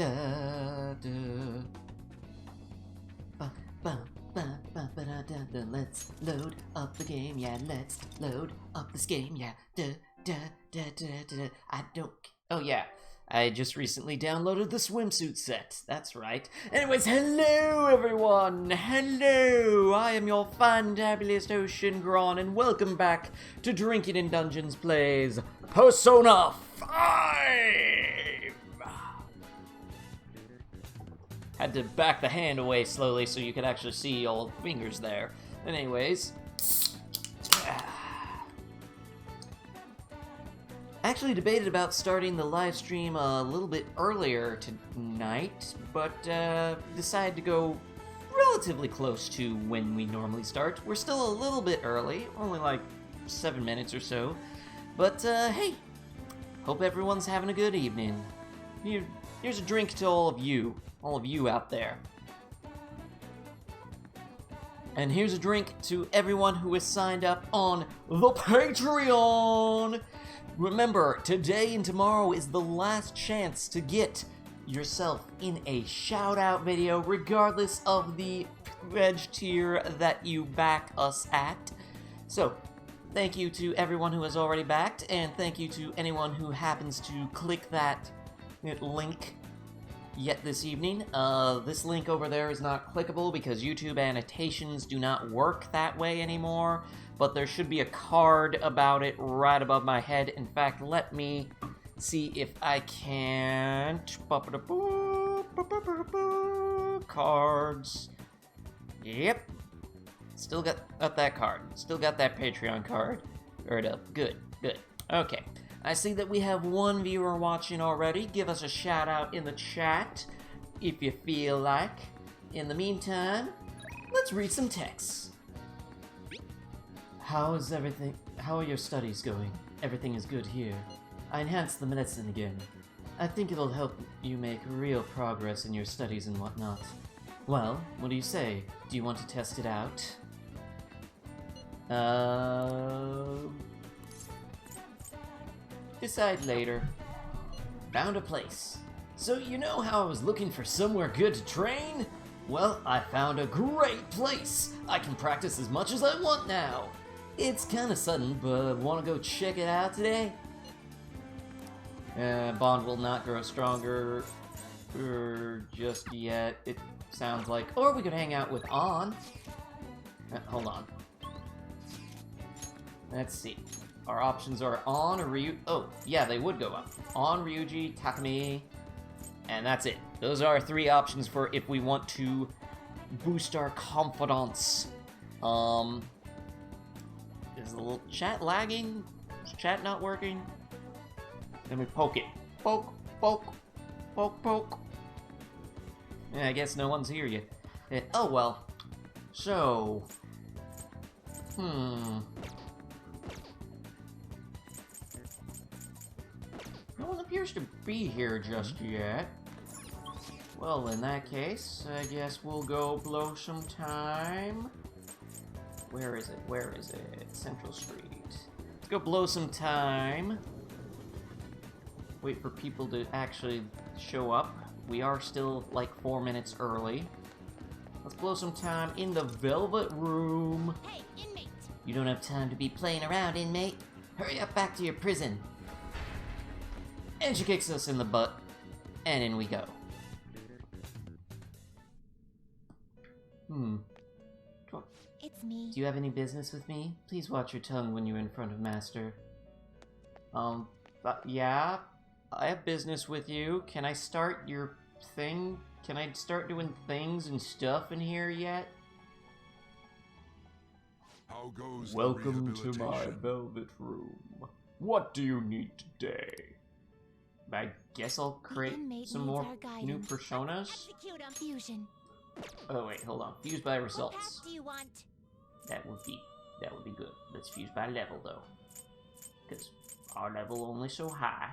da da. Ba ba ba ba ba da da da. Let's load up the game, yeah. Let's load up this game, yeah. Da da da da da da. I don't. Oh yeah. I just recently downloaded the swimsuit set. That's right. Anyways, hello everyone! Hello! I am your fantabulous Ocean Gron, and welcome back to Drinking in Dungeons Plays Buzzsona 5! Had to back the hand away slowly so you could actually see all the fingers there. Anyways... Actually debated about starting the live stream a little bit earlier tonight, but decided to go relatively close to when we normally start. We're still a little bit early, only like 7 minutes or so, but hey, hope everyone's having a good evening. Here's a drink to all of you out there. And here's a drink to everyone who is signed up on the Patreon! Remember, today and tomorrow is the last chance to get yourself in a shout-out video, regardless of the pledge tier that you back us at. So, thank you to everyone who has already backed, and thank you to anyone who happens to click that link yet this evening. This link over there is not clickable because YouTube annotations do not work that way anymore. But there should be a card about it right above my head. In fact, let me see if I can't. Cards. Yep. Still got that card. Still got that Patreon card. Good, good. Okay. I see that we have one viewer watching already. Give us a shout out in the chat if you feel like. In the meantime, let's read some texts. How are your studies going? Everything is good here. I enhanced the medicine again. I think it'll help you make real progress in your studies and whatnot. Well, what do you say? Do you want to test it out? Decide later. Found a place. So you know how I was looking for somewhere good to train? Well, I found a great place. I can practice as much as I want now. It's kinda sudden, but wanna go check it out today? Bond will not grow stronger just yet, it sounds like. Or we could hang out with On. Hold on. Let's see. Our options are On or Ryu. Oh, yeah, they would go up. On, Ryuji, Takumi, and that's it. Those are our three options for if we want to boost our confidence. Is the little chat lagging? Is chat not working? Let me poke it. Poke, poke, poke, poke. Yeah, I guess no one's here yet. Oh well. So... No one appears to be here just yet. Well, in that case, I guess we'll go blow some time. Where is it? Where is it? Central Street. Let's go blow some time. Wait for people to actually show up. We are still like 4 minutes early. Let's blow some time in the Velvet Room. Hey, inmate! You don't have time to be playing around, inmate. Hurry up back to your prison. And she kicks us in the butt. And in we go. It's me. Do you have any business with me? Please watch your tongue when you're in front of Master. Yeah, I have business with you. Can I start your thing? Can I start doing things and stuff in here yet? How goes Welcome to my Velvet Room. What do you need today? I guess I'll create some more new personas. Execute on fusion. Oh wait, hold on. Fuse by What results. path do you want? That would be good. Let's fuse by level though, because our level only so high.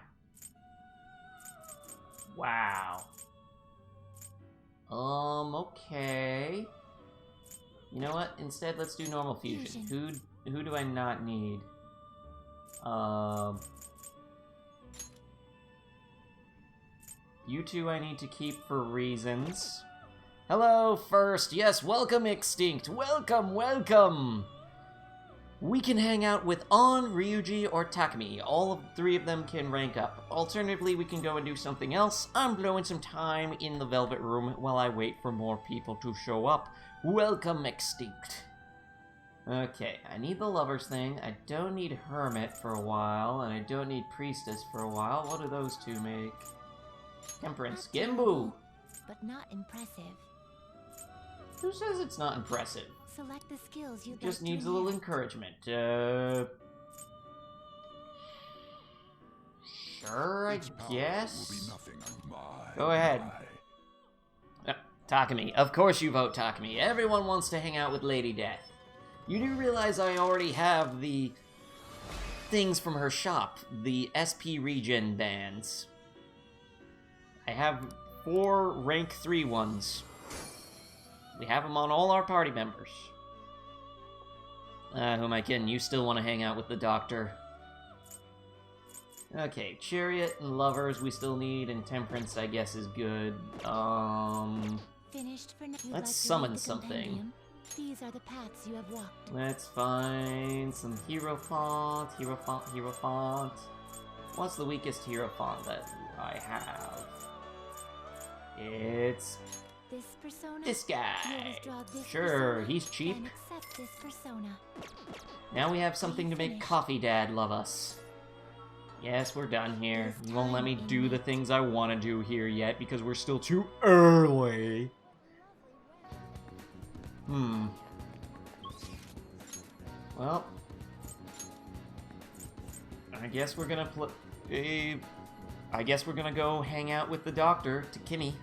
Wow. Okay. You know what? Instead, let's do normal fusion. Who do I not need? You two I need to keep for reasons. Hello, first. Yes, welcome, Extinct. Welcome, welcome. We can hang out with On, Ryuji, or Takumi. All of three of them can rank up. Alternatively, we can go and do something else. I'm blowing some time in the Velvet Room while I wait for more people to show up. Welcome, Extinct. Okay, I need the Lovers thing. I don't need Hermit for a while, and I don't need Priestess for a while. What do those two make? Temperance. Gimbu! But not impressive. Who says it's not impressive? Select the skills you Just needs a little encouragement. Sure, I guess. Go ahead. Takumi. Of course you vote Takumi. Everyone wants to hang out with Lady Death. You do realize I already have the things from her shop. The SP regen bands. I have 4 rank 3 ones. We have them on all our party members. Who am I kidding? You still want to hang out with the doctor. Okay, Chariot and Lovers we still need, and Temperance I guess is good. Finished for now. Let's summon something. These are the paths you have walked. Let's find some Hierophant. What's the weakest Hierophant that I have? It's This persona. this guy. This Sure, persona, he's cheap. and accept this persona. Now we have something to make Coffee Dad love us. Yes, we're done here. You won't let me do the things I want to do here yet because we're still too early. Well, I guess we're gonna I guess we're gonna go hang out with the doctor, Takumi.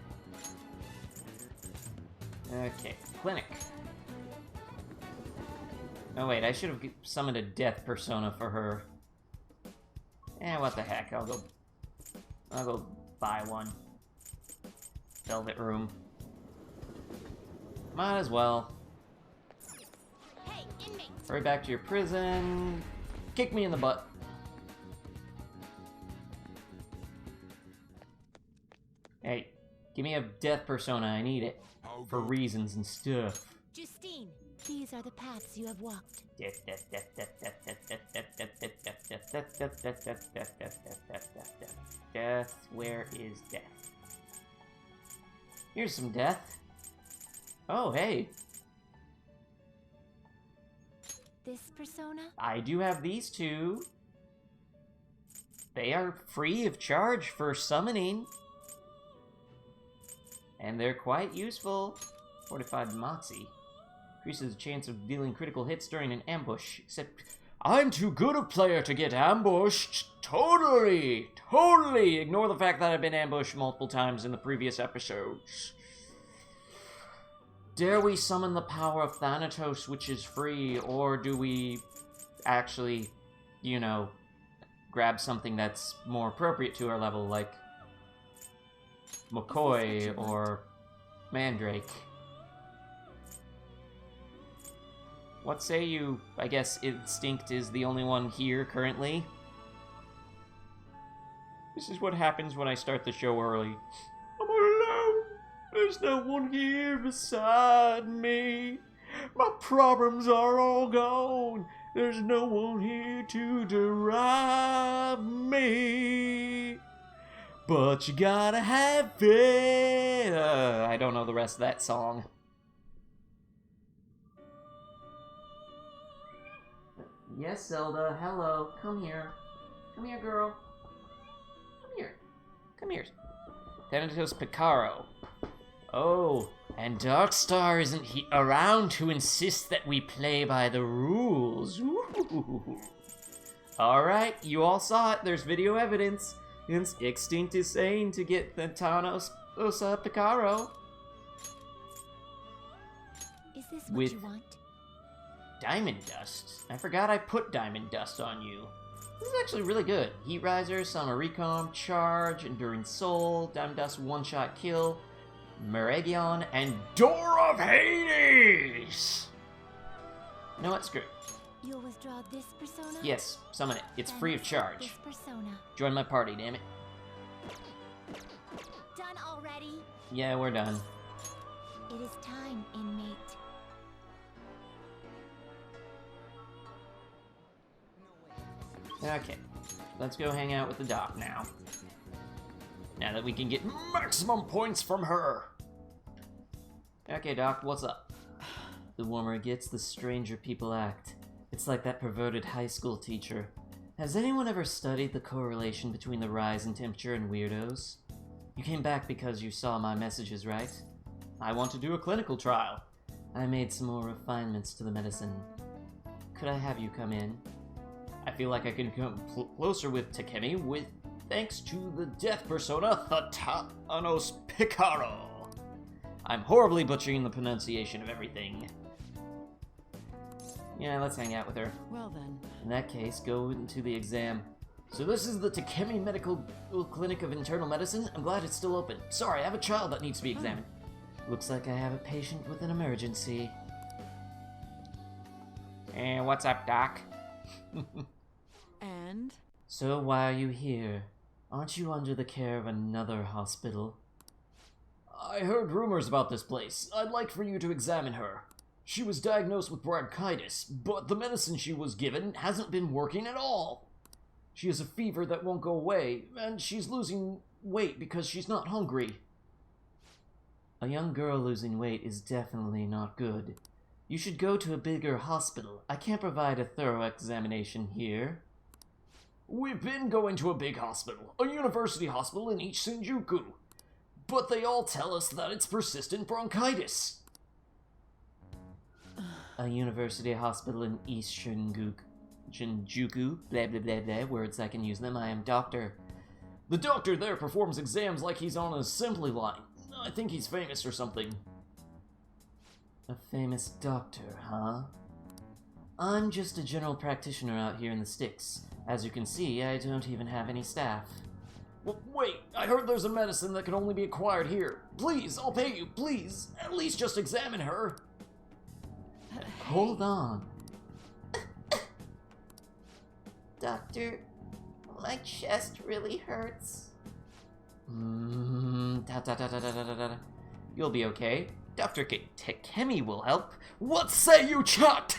Okay, clinic. Oh wait, I should have summoned a death persona for her. What the heck? I'll go buy one. Velvet Room. Might as well. Hey, inmate. Hurry back to your prison. Kick me in the butt. Hey, give me a death persona. I need it. For reasons and stuff. Justine, these are the paths you have walked. Death. Where is death? Here's some death. Oh, hey. This persona? I do have these two. They are free of charge for summoning. And they're quite useful. Fortified Moxie. Increases the chance of dealing critical hits during an ambush. Except, I'm too good a player to get ambushed. Totally! Ignore the fact that I've been ambushed multiple times in the previous episodes. Dare we summon the power of Thanatos, which is free, or do we actually, you know, grab something that's more appropriate to our level, like McCoy or Mandrake? What say you? I guess Instinct is the only one here currently. This is what happens when I start the show early. I'm alone. There's no one here beside me. My problems are all gone. There's no one here to drive me. But you gotta have it. I don't know the rest of that song. Yes, Zelda. Hello. Come here. Come here, girl. Come here. Come here. Thanatos Picaro. Oh, and Darkstar isn't around to insist that we play by the rules. Alright, you all saw it. There's video evidence. Extinct is saying to get the Thanatos Picaro. Is this what you want? Diamond Dust? I forgot I put Diamond Dust on you. This is actually really good. Heat Riser, Summer Recon, Charge, Enduring Soul, Diamond Dust, One-Shot Kill, Meragion, and Door of Hades! You know what? Screw it. You'll withdraw this persona? Yes, summon it. It's free of charge. This persona. Join my party, damn it. ready? Yeah, we're done. It is time, inmate. Okay, let's go hang out with the doc now. Now that we can get maximum points from her. Okay, Doc, what's up? The warmer it gets, the stranger people act. It's like that perverted high school teacher. Has anyone ever studied the correlation between the rise in temperature and weirdos? You came back because you saw my messages, right? I want to do a clinical trial. I made some more refinements to the medicine. Could I have you come in? I feel like I can come closer with Takemi with thanks to the death persona Thanatos Picaro. I'm horribly butchering the pronunciation of everything. Yeah, let's hang out with her. Well then. In that case, go into the exam. So this is the Takemi Medical Clinic of Internal Medicine? I'm glad it's still open. Sorry, I have a child that needs to be examined. Looks like I have a patient with an emergency. What's up, Doc? And? So why are you here? Aren't you under the care of another hospital? I heard rumors about this place. I'd like for you to examine her. She was diagnosed with bronchitis, but the medicine she was given hasn't been working at all. She has a fever that won't go away, and she's losing weight because she's not hungry. A young girl losing weight is definitely not good. You should go to a bigger hospital. I can't provide a thorough examination here. We've been going to a big hospital, a university hospital in East Shinjuku. But they all tell us that it's persistent bronchitis. A university hospital in East Shinjuku, blah blah blah blah, words I can use them, I am doctor. The doctor there performs exams like he's on a assembly line. I think he's famous or something. A famous doctor, huh? I'm just a general practitioner out here in the sticks. As you can see, I don't even have any staff. Well, wait, I heard there's a medicine that can only be acquired here. Please, I'll pay you, please. At least just examine her. Hold on. Doctor, my chest really hurts. You'll be okay. Dr. Takemi will help. What say you, Chuck?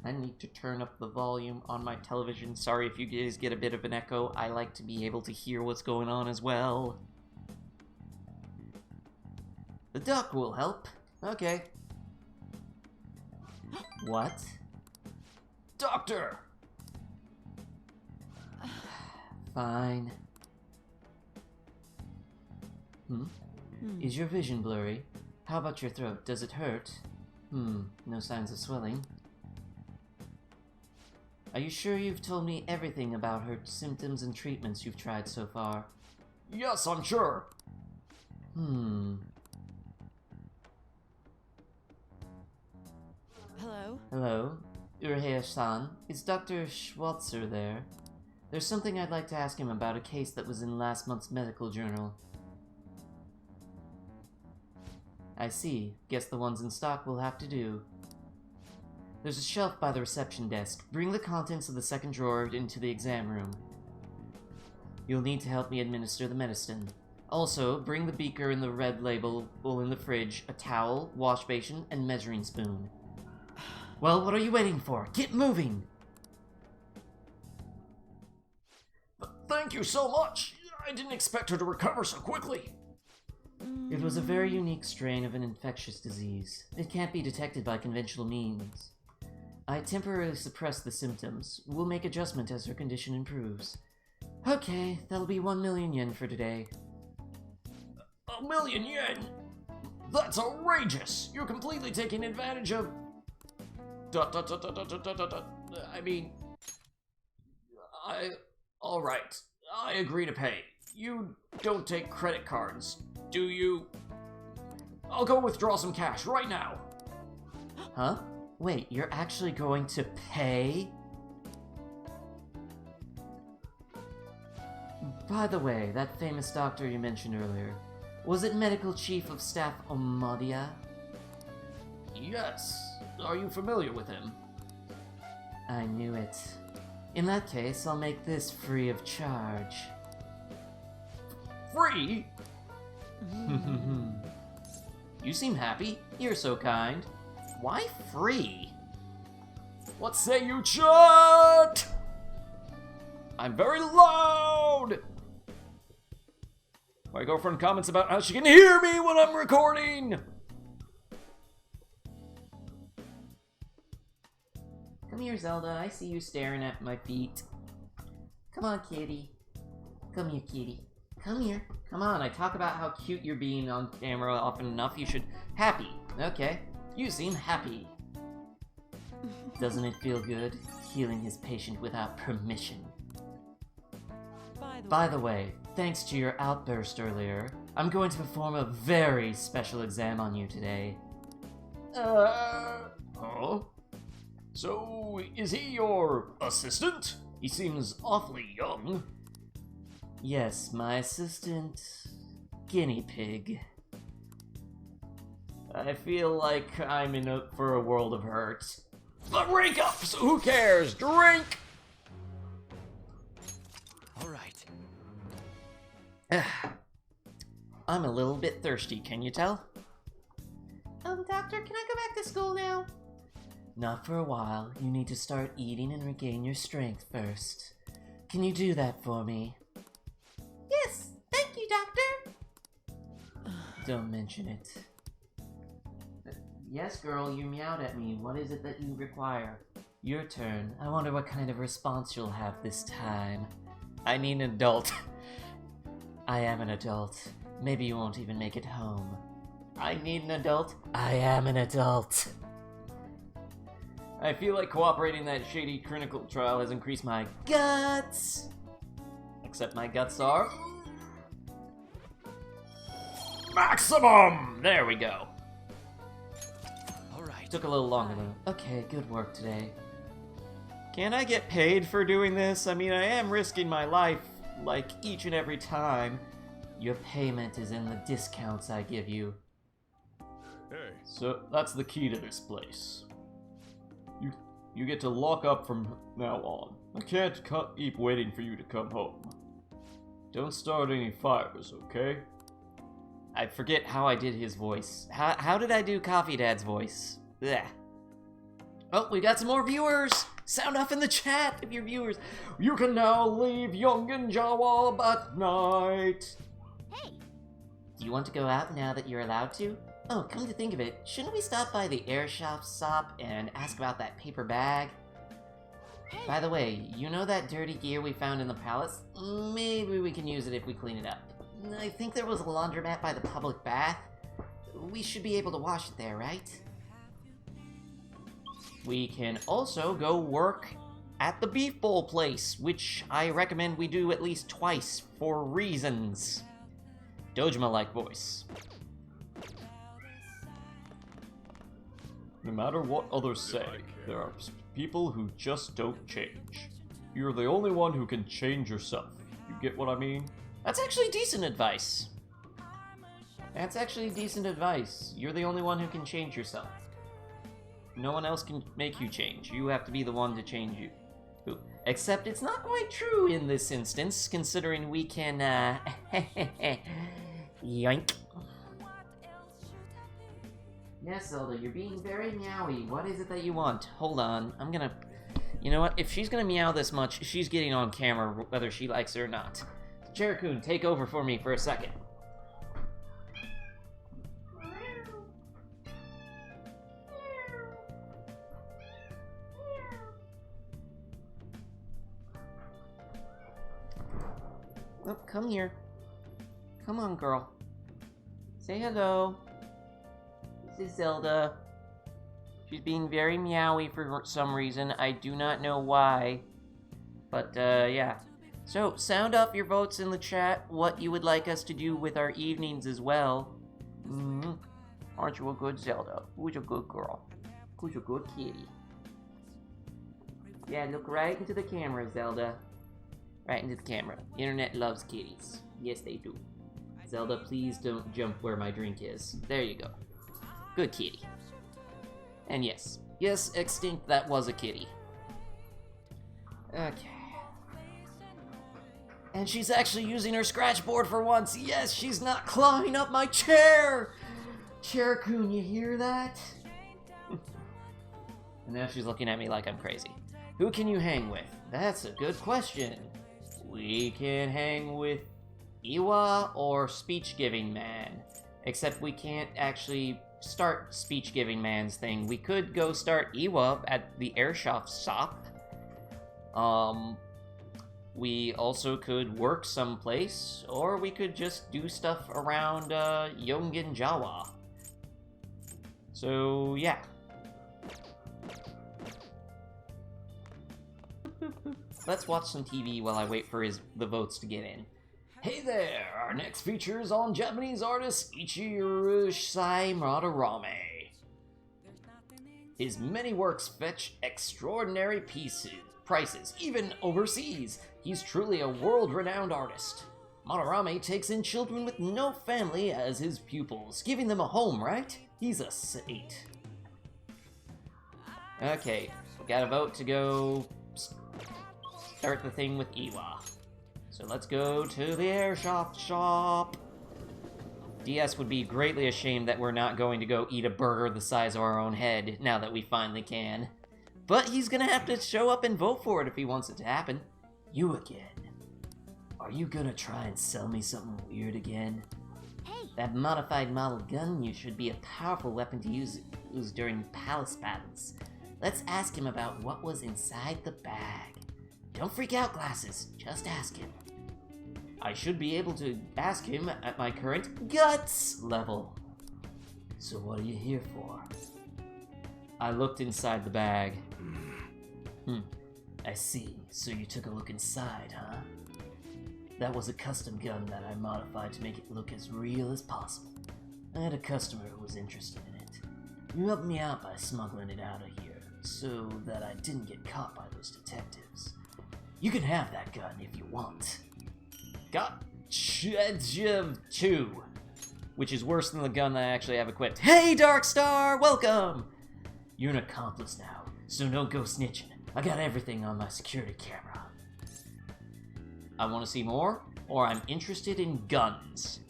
I need to turn up the volume on my television. Sorry if you guys get a bit of an echo. I like to be able to hear what's going on as well. The doc will help. Okay. What? Doctor! Fine. Is your vision blurry? How about your throat? Does it hurt? No signs of swelling. Are you sure you've told me everything about her symptoms and treatments you've tried so far? Yes, I'm sure. Hello? Hello? Urhea-san, is Dr. Schwarzer there? There's something I'd like to ask him about a case that was in last month's medical journal. I see. Guess the ones in stock will have to do. There's a shelf by the reception desk. Bring the contents of the second drawer into the exam room. You'll need to help me administer the medicine. Also, bring the beaker and the red label in the fridge, a towel, wash basin, and measuring spoon. Well, what are you waiting for? Get moving! Thank you so much! I didn't expect her to recover so quickly. It was a very unique strain of an infectious disease. It can't be detected by conventional means. I temporarily suppressed the symptoms. We'll make adjustment as her condition improves. Okay, that'll be 1 million yen for today. 1 million yen? That's outrageous! You're completely taking advantage of... Alright, I agree to pay. You don't take credit cards, do you? I'll go withdraw some cash right now. Huh? Wait, you're actually going to pay? By the way, that famous doctor you mentioned earlier, was it Medical Chief of Staff Omadia? Yes. Are you familiar with him? I knew it. In that case, I'll make this free of charge. Free? You seem happy. You're so kind. Why free? What say you, chat? I'm very loud! My girlfriend comments about how she can hear me when I'm recording! Come here, Zelda. I see you staring at my feet. Come on, kitty. Come here, kitty. Come here. Come on, I talk about how cute you're being on camera often enough. You should... Happy. Okay. You seem happy. Doesn't it feel good, healing his patient without permission? By the way, thanks to your outburst earlier, I'm going to perform a very special exam on you today. Huh? So, is he your assistant? He seems awfully young. Yes, my assistant... guinea pig. I feel like I'm for a world of hurt. But rank up, so who cares? Drink! Alright. I'm a little bit thirsty, can you tell? Doctor, can I go back to school now? Not for a while. You need to start eating and regain your strength first. Can you do that for me? Yes, thank you, Doctor. Don't mention it. Yes, girl, you meowed at me. What is it that you require? Your turn. I wonder what kind of response you'll have this time. I need an adult. I am an adult. Maybe you won't even make it home. I need an adult. I am an adult. I feel like cooperating in that shady clinical trial has increased my Guts! Except my guts are... maximum! There we go. Alright. Took a little longer than... Okay, good work today. Can I get paid for doing this? I mean, I am risking my life, like, each and every time. Your payment is in the discounts I give you. Hey. So, that's the key to this place. You get to lock up from now on. I can't keep waiting for you to come home. Don't start any fires, okay? I forget how I did his voice. How did I do Coffee Dad's voice? Blech. Oh, we got some more viewers! Sound off in the chat if you're viewers. You can now leave Youngin Jawab at night. Hey, Do you want to go out now that you're allowed to? Oh, come to think of it, shouldn't we stop by the air shop and ask about that paper bag? By the way, you know that dirty gear we found in the palace? Maybe we can use it if we clean it up. I think there was a laundromat by the public bath. We should be able to wash it there, right? We can also go work at the beef bowl place, which I recommend we do at least twice for reasons. Dojima-like voice. No matter what others say, there are people who just don't change. You're the only one who can change yourself. You get what I mean? That's actually decent advice. That's actually decent advice. You're the only one who can change yourself. No one else can make you change. You have to be the one to change you. Except it's not quite true in this instance, considering we can, yoink. Yes, Zelda, you're being very meowy. What is it that you want? Hold on, I'm gonna... You know what? If she's gonna meow this much, she's getting on camera whether she likes it or not. Cherokun, take over for me for a second. Oh, come here. Come on, girl. Say hello. This is Zelda. She's being very meowy for some reason. I do not know why. But, yeah. So, sound off your votes in the chat, what you would like us to do with our evenings as well. Aren't you a good Zelda? Who's a good girl? Who's a good kitty? Yeah, look right into the camera, Zelda. Right into the camera. Internet loves kitties. Yes, they do. Zelda, please don't jump where my drink is. There you go. Good kitty. And yes. Yes, extinct, that was a kitty. Okay. And she's actually using her scratch board for once. Yes, she's not clawing up my chair! Chair-kun, you hear that? And now she's looking at me like I'm crazy. Who can you hang with? That's a good question. We can hang with Iwa or Speech-Giving Man. Except we can't actually start Speech-Giving Man's thing. We could go start Iwa at the airsoft shop. We also could work someplace, or we could just do stuff around Yongen Jawa. So, yeah. Let's watch some TV while I wait for the votes to get in. Hey there! Our next feature is on Japanese artist Ichiro Madarame. His many works fetch extraordinary prices, even overseas. He's truly a world-renowned artist. Madarame takes in children with no family as his pupils, giving them a home, right? He's a saint. Okay, we got a vote to go start the thing with Iwa. So let's go to the airsoft shop. DS would be greatly ashamed that we're not going to go eat a burger the size of our own head now that we finally can. But he's gonna have to show up and vote for it if he wants it to happen. You again. Are you gonna try and sell me something weird again? Hey! That modified model gun you should be a powerful weapon to use during palace battles. Let's ask him about what was inside the bag. Don't freak out, Glasses. Just ask him. I should be able to ask him at my current guts level. So what are you here for? I looked inside the bag. I see. So you took a look inside, huh? That was a custom gun that I modified to make it look as real as possible. I had a customer who was interested in it. You helped me out by smuggling it out of here, so that I didn't get caught by those detectives. You can have that gun if you want. Gotcha 2, which is worse than the gun that I actually have equipped. Hey, Darkstar, welcome! You're an accomplice now, so no go snitching. I got everything on my security camera. I want to see more, or I'm interested in guns.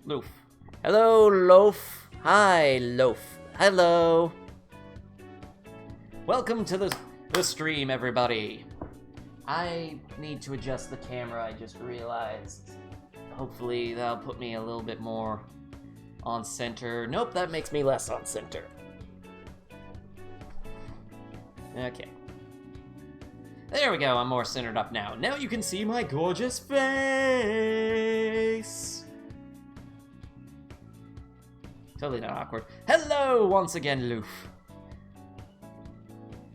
Loaf. Hello, Loaf. Hi, Loaf. Hello. Welcome to the stream, everybody. I need to adjust the camera, I just realized. Hopefully that'll put me a little bit more on center. Nope, that makes me less on center. Okay. There we go, I'm more centered up now. Now you can see my gorgeous face! Totally not awkward. Hello, once again, Loof.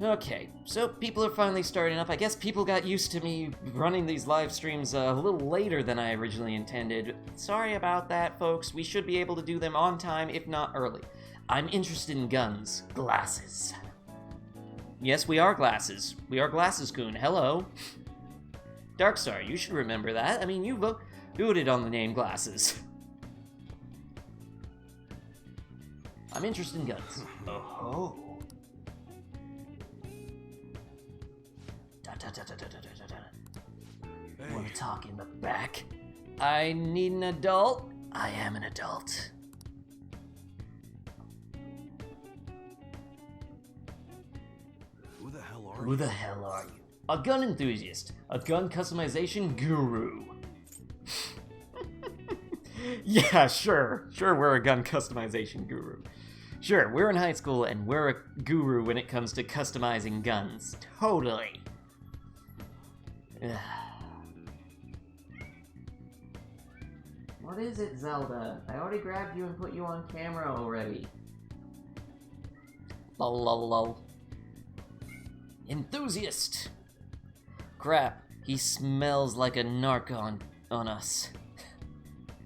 Okay, so people are finally starting up. I guess people got used to me running these live streams a little later than I originally intended. Sorry about that, folks. We should be able to do them on time, if not early. I'm interested in guns. Glasses. Yes, we are Glasses. We are Glasses-kun. Hello. Darkstar, you should remember that. I mean, you voted on the name Glasses. I'm interested in guns. Oh. Want to talk in the back? I need an adult. I am an adult. Who the hell are Who the hell are you? A gun enthusiast. A gun customization guru. Yeah, sure. Sure, we're a gun customization guru. Sure, we're in high school and we're a guru when it comes to customizing guns. Totally. What is it, Zelda? I already grabbed you and put you on camera already. Lol lol lol. Enthusiast! Crap, he smells like a narc on us.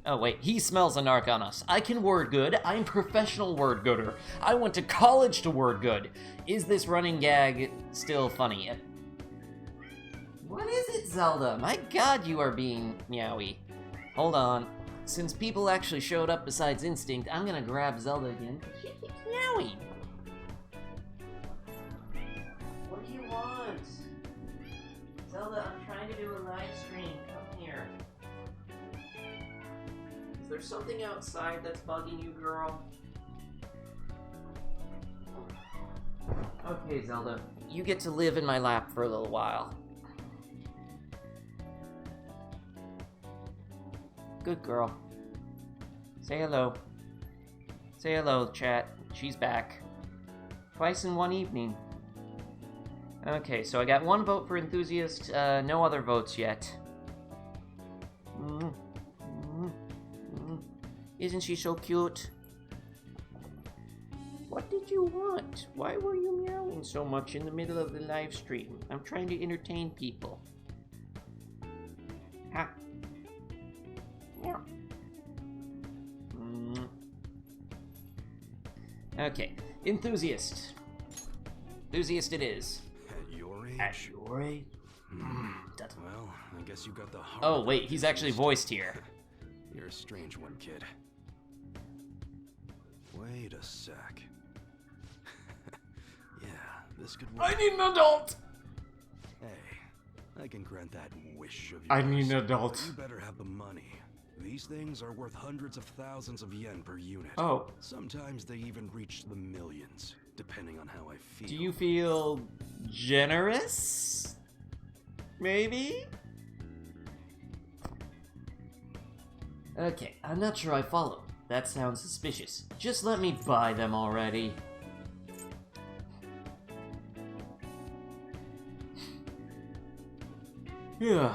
Oh wait, he smells a narc on us. I can word good. I'm professional word gooder. I went to college to word good. Is this running gag still funny? What is it, Zelda. My god, you are being meowy. Hold on. Since people actually showed up besides Instinct, I'm gonna grab Zelda again. She keeps meowing. What do you want? Zelda, I'm trying to do a live stream. Come here. Is there something outside that's bugging you, girl? Okay, Zelda. You get to live in my lap for a little while. Good girl. Say hello. Say hello, chat. She's back. Twice in one evening. Okay, so I got 1 vote for enthusiast, no other votes yet. Isn't she so cute? What did you want? Why were you meowing so much in the middle of the live stream? I'm trying to entertain people. Ha. Yeah. Okay, enthusiast. Enthusiast it is. At your age? At your age? Well, I guess you got the heart. Oh, wait, he's actually voiced here. You're a strange one, kid. Wait a sec. Yeah, this could work. I need an adult! Hey, I can grant that wish of yours. I need an adult. But you better have the money. These things are worth hundreds of thousands of yen per unit. Oh. Sometimes they even reach the millions, depending on how I feel. Do you feel generous? Maybe? Okay, I'm not sure I follow. That sounds suspicious. Just let me buy them already. Yeah.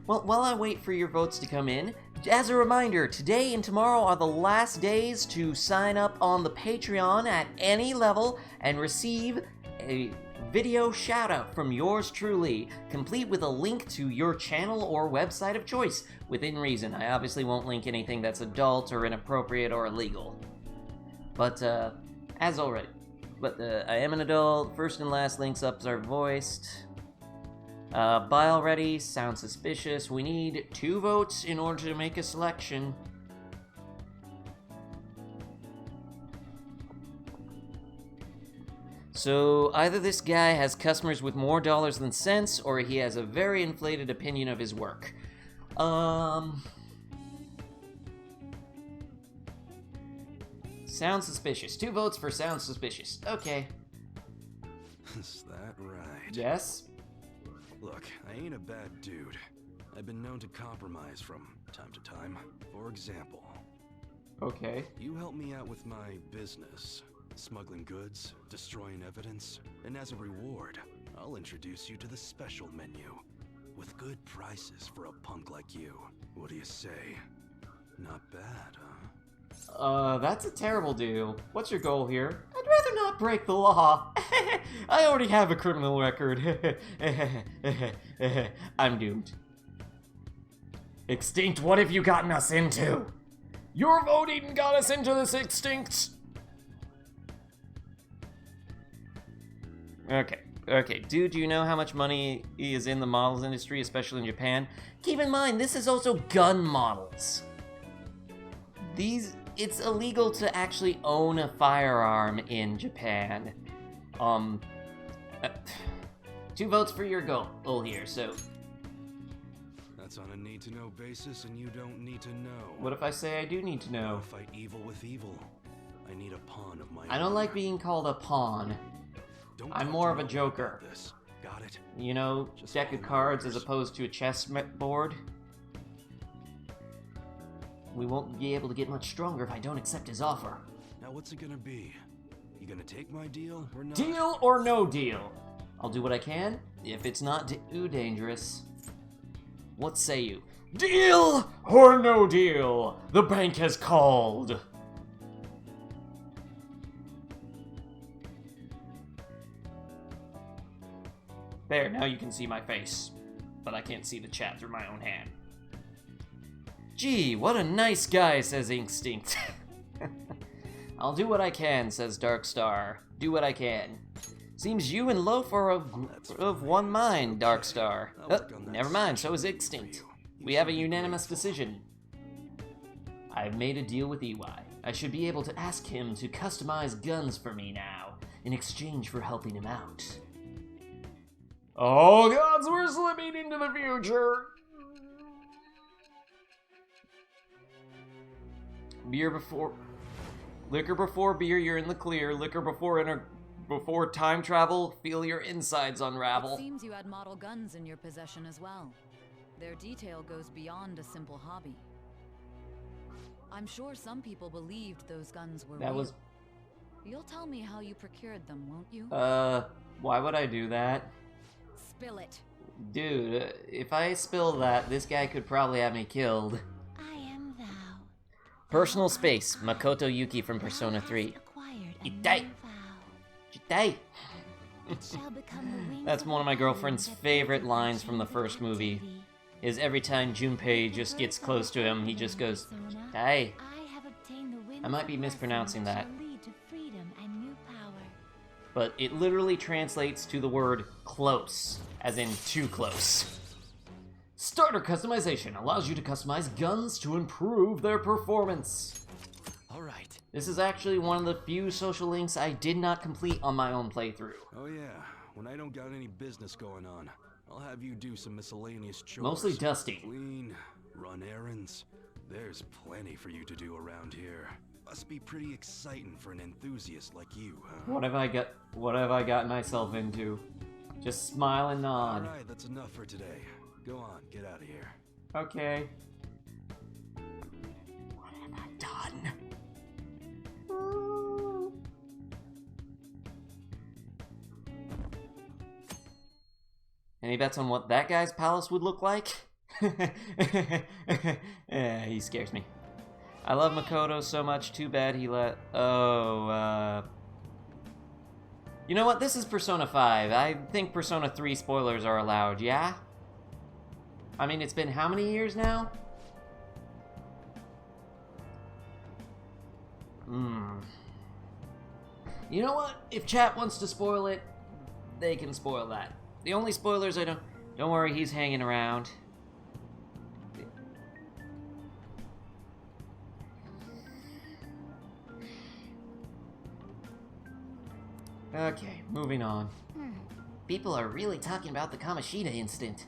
Well, while I wait for your votes to come in, as a reminder, today and tomorrow are the last days to sign up on the Patreon at any level and receive a video shoutout from yours truly, complete with a link to your channel or website of choice, within reason. I obviously won't link anything that's adult or inappropriate or illegal. But, as already. But, I am an adult, first and last links ups are voiced. Buy already, sounds suspicious. We need 2 votes in order to make a selection. So, either this guy has customers with more dollars than cents, or he has a very inflated opinion of his work. Sounds suspicious. 2 votes for sounds suspicious. Okay. Is that right? Yes? Look, I ain't a bad dude. I've been known to compromise from time to time. For example, Okay. you help me out with my business, smuggling goods, destroying evidence, and as a reward, I'll introduce you to the special menu, with good prices for a punk like you. What do you say? Not bad, huh? That's a terrible deal. What's your goal here? I'd rather not break the law. I already have a criminal record. I'm doomed. Extinct, what have you gotten us into? Your voting got us into this extinct. Okay. Dude, do you know how much money is in the models industry, especially in Japan? Keep in mind, this is also gun models. It's illegal to actually own a firearm in Japan. 2 votes for your goal here, so... That's on a need-to-know basis, and you don't need to know. What if I say I do need to know? I'll fight evil with evil. I need a pawn of my own. I don't like being called a pawn. Don't I'm talk more to of a me joker. about this. Got it? You know, Just deck follow of my cards as orders. opposed to a chess board. We won't be able to get much stronger if I don't accept his offer. Now what's it gonna be? You gonna take my deal or not? Deal or no deal? I'll do what I can, if it's not too dangerous. What say you? Deal or no deal? The bank has called. There, now you can see my face. But I can't see the chat through my own hand. Gee, what a nice guy, says Instinct. I'll do what I can, says Darkstar. Do what I can. Seems you and Loaf are of one mind, Darkstar. Never mind, so is Extinct. We have a unanimous decision. I've made a deal with EY. I should be able to ask him to customize guns for me now, in exchange for helping him out. Oh gods, we're slipping into the future! Liquor before beer, you're in the clear. Liquor before time travel, feel your insides unravel. It seems you had model guns in your possession as well. Their detail goes beyond a simple hobby. I'm sure some people believed those guns were real. You'll tell me how you procured them, won't you? Why would I do that? Spill it. Dude, if I spill that, this guy could probably have me killed. I am thou. Personal space, Makoto Yuki from Persona 3. Itai! Itai! That's one of my girlfriend's favorite lines from the first movie. Is every time Junpei just gets close to him, he just goes, Itai. I might be mispronouncing that. But it literally translates to the word close, as in too close. Starter customization allows you to customize guns to improve their performance. Alright. This is actually one of the few social links I did not complete on my own playthrough. Oh yeah, when I don't got any business going on, I'll have you do some miscellaneous chores. Mostly dusty. Clean, run errands. There's plenty for you to do around here. Must be pretty exciting for an enthusiast like you, huh? What have I got myself into? Just smile and nod. Alright, that's enough for today. Go on, get out of here. Okay. What have I done? Any bets on what that guy's palace would look like? He scares me. I love Makoto so much, too bad he let... You know what? This is Persona 5. I think Persona 3 spoilers are allowed, yeah? I mean, it's been how many years now? You know what? If chat wants to spoil it, they can spoil that. The only spoilers I don't... Don't worry, he's hanging around. Okay, moving on. People are really talking about the Kamoshida incident.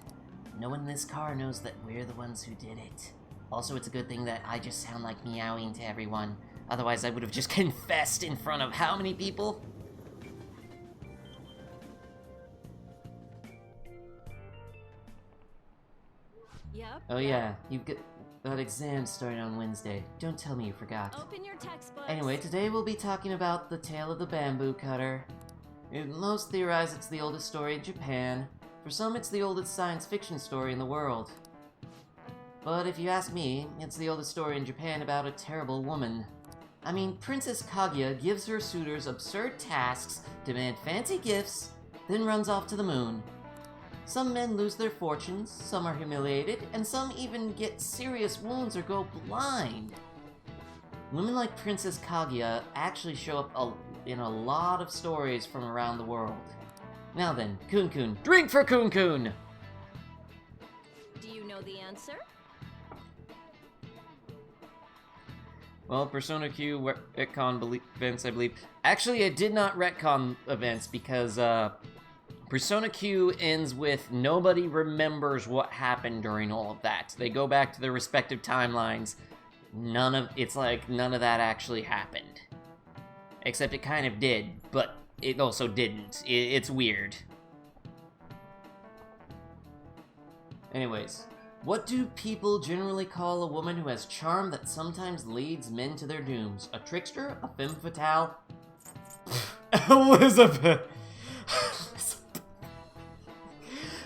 No one in this car knows that we're the ones who did it. Also, it's a good thing that I just sound like meowing to everyone. Otherwise, I would have just confessed in front of how many people? Yep. Oh yeah, you've got that exam starting on Wednesday. Don't tell me you forgot. Open your textbooks. Anyway, today we'll be talking about the tale of the bamboo cutter. Most theorize it's the oldest story in Japan. For some, it's the oldest science fiction story in the world. But if you ask me, it's the oldest story in Japan about a terrible woman. I mean, Princess Kaguya gives her suitors absurd tasks, demand fancy gifts, then runs off to the moon. Some men lose their fortunes, some are humiliated, and some even get serious wounds or go blind. Women like Princess Kaguya actually show up in a lot of stories from around the world. Now then, Kun-kun, drink for Kun-kun! Do you know the answer? Well, Persona Q retcon events, I believe. Actually, I did not retcon events because, Persona Q ends with nobody remembers what happened during all of that. They go back to their respective timelines. It's like none of that actually happened. Except it kind of did, but it also didn't. It's weird. Anyways, what do people generally call a woman who has charm that sometimes leads men to their dooms? A trickster? A femme fatale? Elizabeth!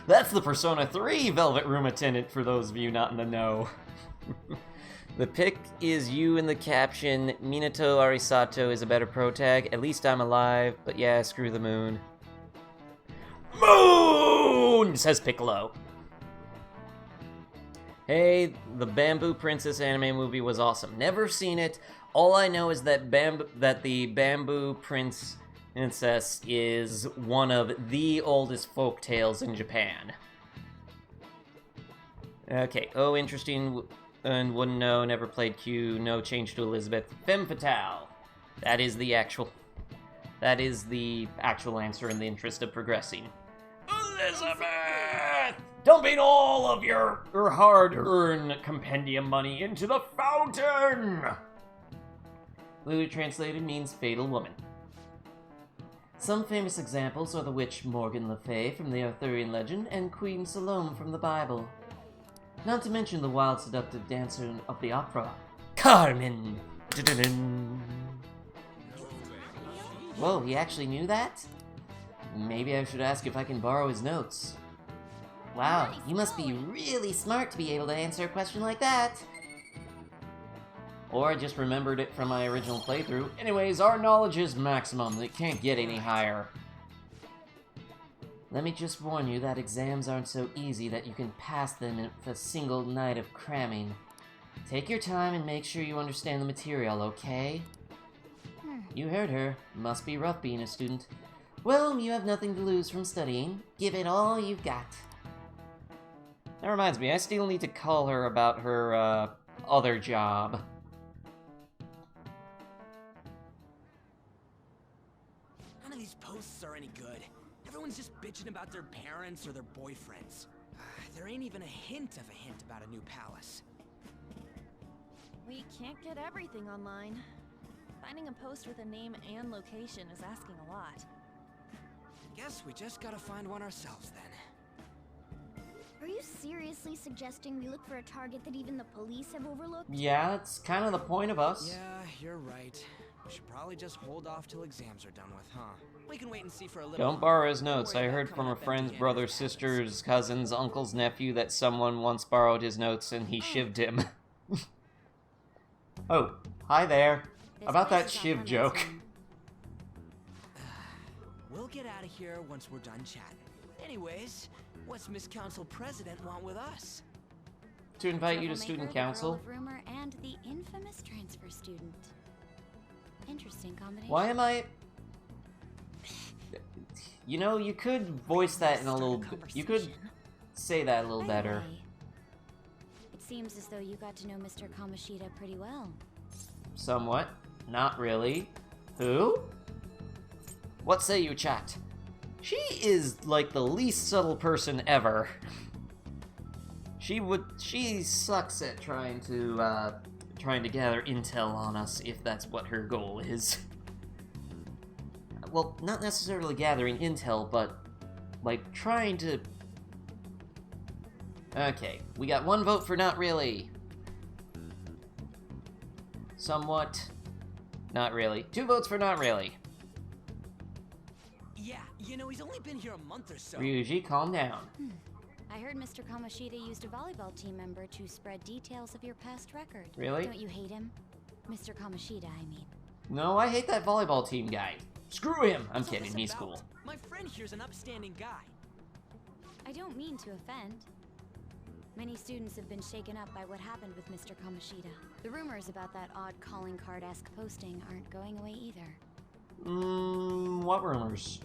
That's the Persona 3 Velvet Room attendant for those of you not in the know. The pic is you in the caption, Minato Arisato is a better pro tag, at least I'm alive, but yeah, screw the moon. Moon! Says Piccolo. Hey, the Bamboo Princess anime movie was awesome. Never seen it. All I know is that the Bamboo Princess is one of the oldest folk tales in Japan. Okay, oh, interesting, and wouldn't know, never played Q, no change to Elizabeth. Femme fatale. That is the actual answer in the interest of progressing. Elizabeth! Dumping all of your hard-earned compendium money into the fountain! Literally translated means fatal woman. Some famous examples are the witch Morgan Le Fay from the Arthurian legend and Queen Salome from the Bible. Not to mention the wild, seductive dancer of the opera, Carmen. Dun-dun-dun. Whoa, he actually knew that? Maybe I should ask if I can borrow his notes. Wow, you must be really smart to be able to answer a question like that. Or I just remembered it from my original playthrough. Anyways, our knowledge is maximum. It can't get any higher. Let me just warn you that exams aren't so easy that you can pass them in a single night of cramming. Take your time and make sure you understand the material, okay? You heard her. Must be rough being a student. Well, you have nothing to lose from studying. Give it all you've got. That reminds me, I still need to call her about her, other job. None of these posts are any good. Everyone's just bitching about their parents or their boyfriends. There ain't even a hint about a new palace. We can't get everything online. Finding a post with a name and location is asking a lot. Guess we just gotta find one ourselves then. Are you seriously suggesting we look for a target that even the police have overlooked? Yeah, that's kind of the point of us. Yeah, you're right. We should probably just hold off till exams are done with, huh? We can wait and see for a little. Don't borrow his notes. I heard from a friend's brother, sister's, cousin's, uncle's nephew that someone once borrowed his notes and he shivved him. Oh, hi there. About that shiv joke. We'll get out of here once we're done chatting. Anyways, what's Miss Council President want with us? To invite you to student council. Rumor and the infamous transfer student. Interesting combination. Why am I... You know, you could voice that in a little... You could say that a little better. It seems as though you got to know Mr. Kamoshida pretty well. Somewhat. Not really. Who? What say you, chat? She is like the least subtle person ever. She sucks at trying to gather intel on us, if that's what her goal is. Well, not necessarily gathering intel, but like trying to... Okay, we got one vote for not really. Somewhat. Not really. 2 votes for not really. Yeah, you know, he's only been here a month or so. Ryuji, calm down. I heard Mr. Kamoshida used a volleyball team member to spread details of your past record. Really? Don't you hate him? Mr. Kamoshida, I mean. No, I hate that volleyball team guy. Screw him! I'm What's all kidding, this he's about? cool. My friend here's an upstanding guy. I don't mean to offend. Many students have been shaken up by what happened with Mr. Kamoshida. The rumors about that odd calling card-esque posting aren't going away either. What rumors?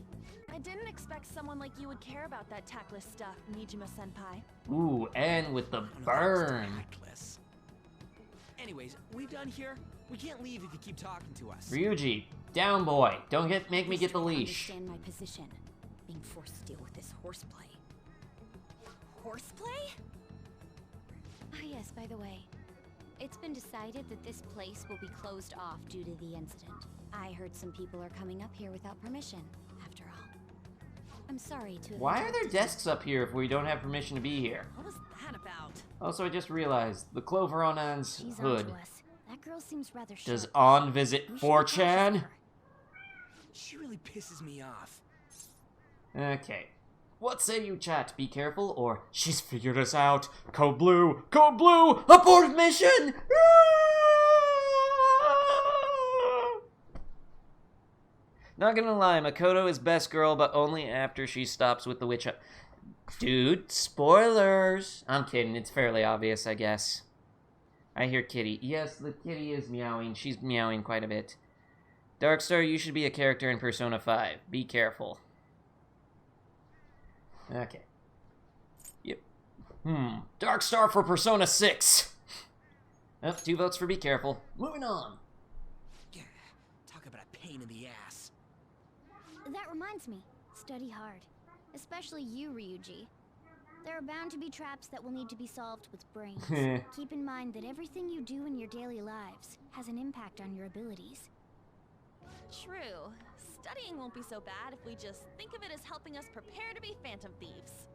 I didn't expect someone like you would care about that tactless stuff, Nijima-senpai. Ooh, and with the burn. Tactless. Anyways, we done here? We can't leave if you keep talking to us. Ryuji, down boy. Don't make me get the leash. Understand my position. Being forced to deal with this horseplay. Horseplay? Ah, yes, by the way. It's been decided that this place will be closed off due to the incident. I heard some people are coming up here without permission, after all. I'm sorry to have... Why are there desks up here if we don't have permission to be here? What was that about? Also, I just realized, the clover on An's She's hood. onto us. That girl seems rather sharp. Does On visit We should be cautious of 4chan? her. She really pisses me off. Okay. What say you, chat? Be careful, or she's figured us out. Code Blue! Code Blue! Abort mission! Not gonna lie, Makoto is best girl, but only after she stops with the witch hunt. Dude, spoilers! I'm kidding, it's fairly obvious, I guess. I hear kitty. Yes, the kitty is meowing. She's meowing quite a bit. Darkstar, you should be a character in Persona 5. Be careful. Okay. Yep. Darkstar for Persona 6! Oh, 2 votes for be careful. Moving on. Yeah, talk about a pain in the ass. That reminds me, study hard. Especially you, Ryuji. There are bound to be traps that will need to be solved with brains. Keep in mind that everything you do in your daily lives has an impact on your abilities. True. Studying won't be so bad if we just think of it as helping us prepare to be phantom thieves.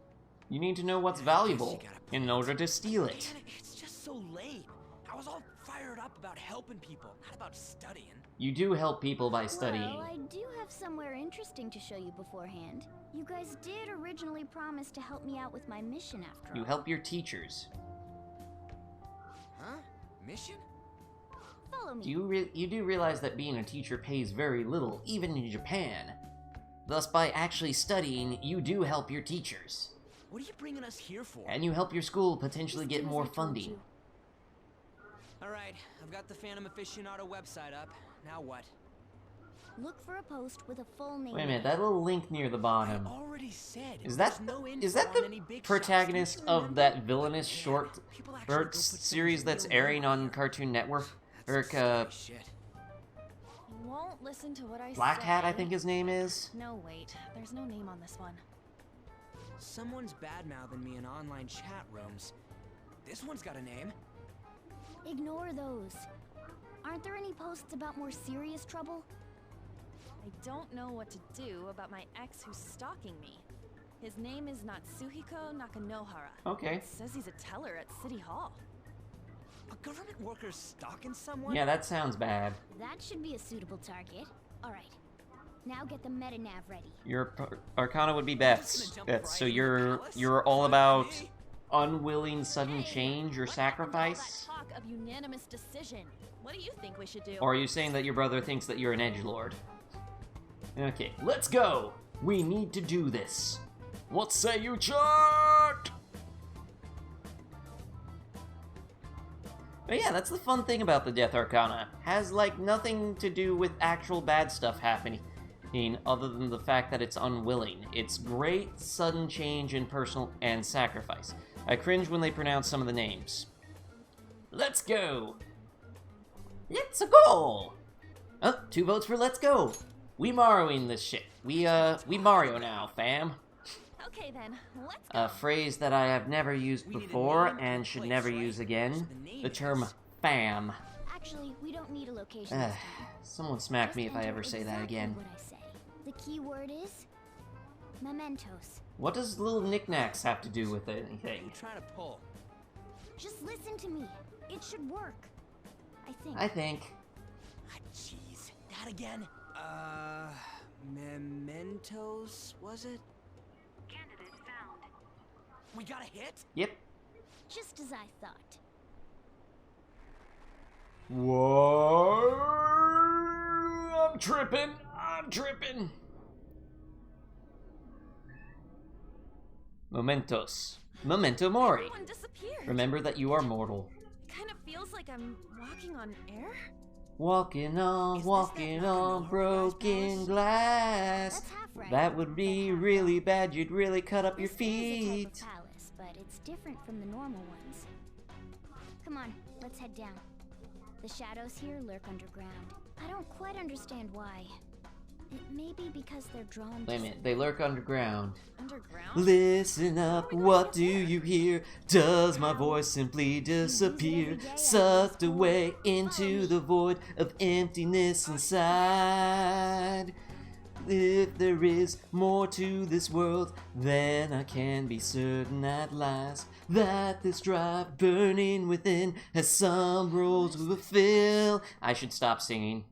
You need to know what's valuable in order to steal it. Man, it's just so lame. I was all fired up about helping people, not about studying. You do help people by studying. Well, I do have somewhere interesting to show you beforehand. You guys did originally promise to help me out with my mission after all. You help your teachers. Huh? Mission? Follow me. You do realize that being a teacher pays very little, even in Japan. Thus, by actually studying, you do help your teachers. What are you bringing us here for? And you help your school potentially Just get do as more I told funding. you. Alright, I've got the Phantom Aficionado website up. Now what? Look for a post with a full name. Wait a minute, that little link near the bottom. I already said Is that there's no is that info on any the big protagonist shops. Don't you of remember? that villainous short People actually go put series someone's that's real name airing on here. Cartoon Network? That's some Or scary shit. You won't listen to what I Black say. Hat, I think his name is. No, wait. There's no name on this one. Someone's bad-mouthing me in online chat rooms. This one's got a name. Ignore those. Aren't there any posts about more serious trouble? I don't know what to do about my ex who's stalking me. His name is Natsuhiko Nakanohara. Okay. It says he's a teller at City Hall. A government worker stalking someone? Yeah, that sounds bad. That should be a suitable target. Alright. Now get the meta-nav ready. Your Arcana would be Beth's. Just gonna jump Beth's. So right into the palace? you're all Fine about with me. unwilling sudden Hey, change or what happened to all that sacrifice? talk of unanimous decision? What do you think we should do? Or are you saying that your brother thinks that you're an edgelord? Okay, let's go! We need to do this. What say you, Chuck? But yeah, that's the fun thing about the Death Arcana. Has, like, nothing to do with actual bad stuff happening, other than the fact that it's unwilling. It's great sudden change in personal and sacrifice. I cringe when they pronounce some of the names. Let's go! Let's go! Oh, 2 votes for let's go. We Marioing this shit. We Mario now, fam. Okay then, let's go. A phrase that I have never used We need a before name and and should place, never right? use again. The name The term is- fam. Actually, we don't need a location this time. Someone smack Just me if I enter ever say that exactly again. what I say. The key word is mementos. What does little knickknacks have to do with What are anything? you trying to pull? Just listen to me. It should work. I think. I think. Ah, jeez. That again? Mementos, was it? Candidate found. We got a hit? Yep. Just as I thought. What? I'm tripping. I'm tripping. Mementos. Memento mori. Everyone disappeared. Remember that you are mortal. Kind of feels like I'm walking on air. Walking on broken glass. That's half right. That would be But half really wrong. bad. You'd really cut up your This is a type feet. of palace, but it's different from the normal ones. Come on, let's head down. The shadows here lurk underground. I don't quite understand why. It may be because they're drawn Wait a to minute, they lurk underground. Underground? Listen up, what do you hear? Does my voice simply disappear? Sucked away into the void of emptiness inside. If there is more to this world, then I can be certain at last that this drive burning within has some roles to fulfill. I should stop singing.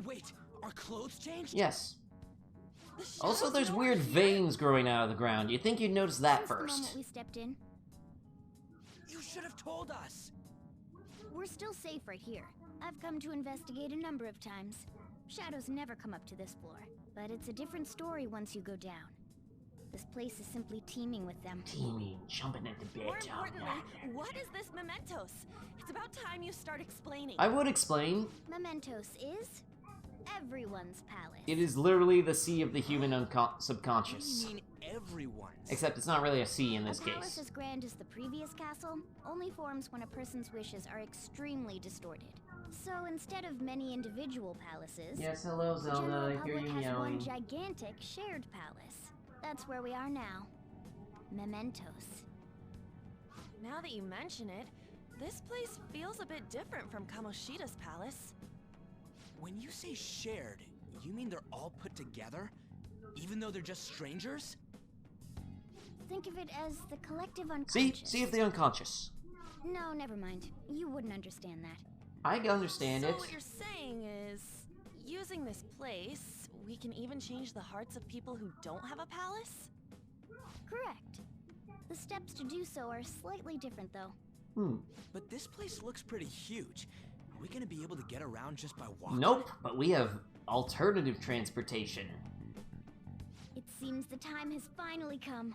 Wait, our clothes changed? Yes. The shadows Also, there's know weird we're here. veins growing out of the ground. You'd think you'd notice that Since the moment first. we stepped in, You should have told us. we're still safe right here. I've come to investigate a number of times. Shadows never come up to this floor, but it's a different story once you go down. This place is simply teeming with them. Teeming, jumping into bed. More importantly, what is this mementos? It's about time you start explaining. I would explain. Mementos is everyone's palace. It is literally the sea of the human subconscious. You mean everyone's? Except it's not really a sea in this A palace case. as grand as the previous castle only forms when a person's wishes are extremely distorted. So instead of many individual palaces, Yes, hello the Zelda, general I hear public you has one meowing. gigantic shared palace. That's where we are now. Mementos. Now that you mention it, this place feels a bit different from Kamoshida's palace. When you say shared, you mean they're all put together? Even though they're just strangers? Think of it as the collective unconscious. See if they're unconscious. No, never mind. You wouldn't understand that. I understand So it. what you're saying is, using this place, we can even change the hearts of people who don't have a palace? Correct. The steps to do so are slightly different, though. But this place looks pretty huge. Are we gonna be able to get around just by walking? Nope, but we have alternative transportation. It seems the time has finally come.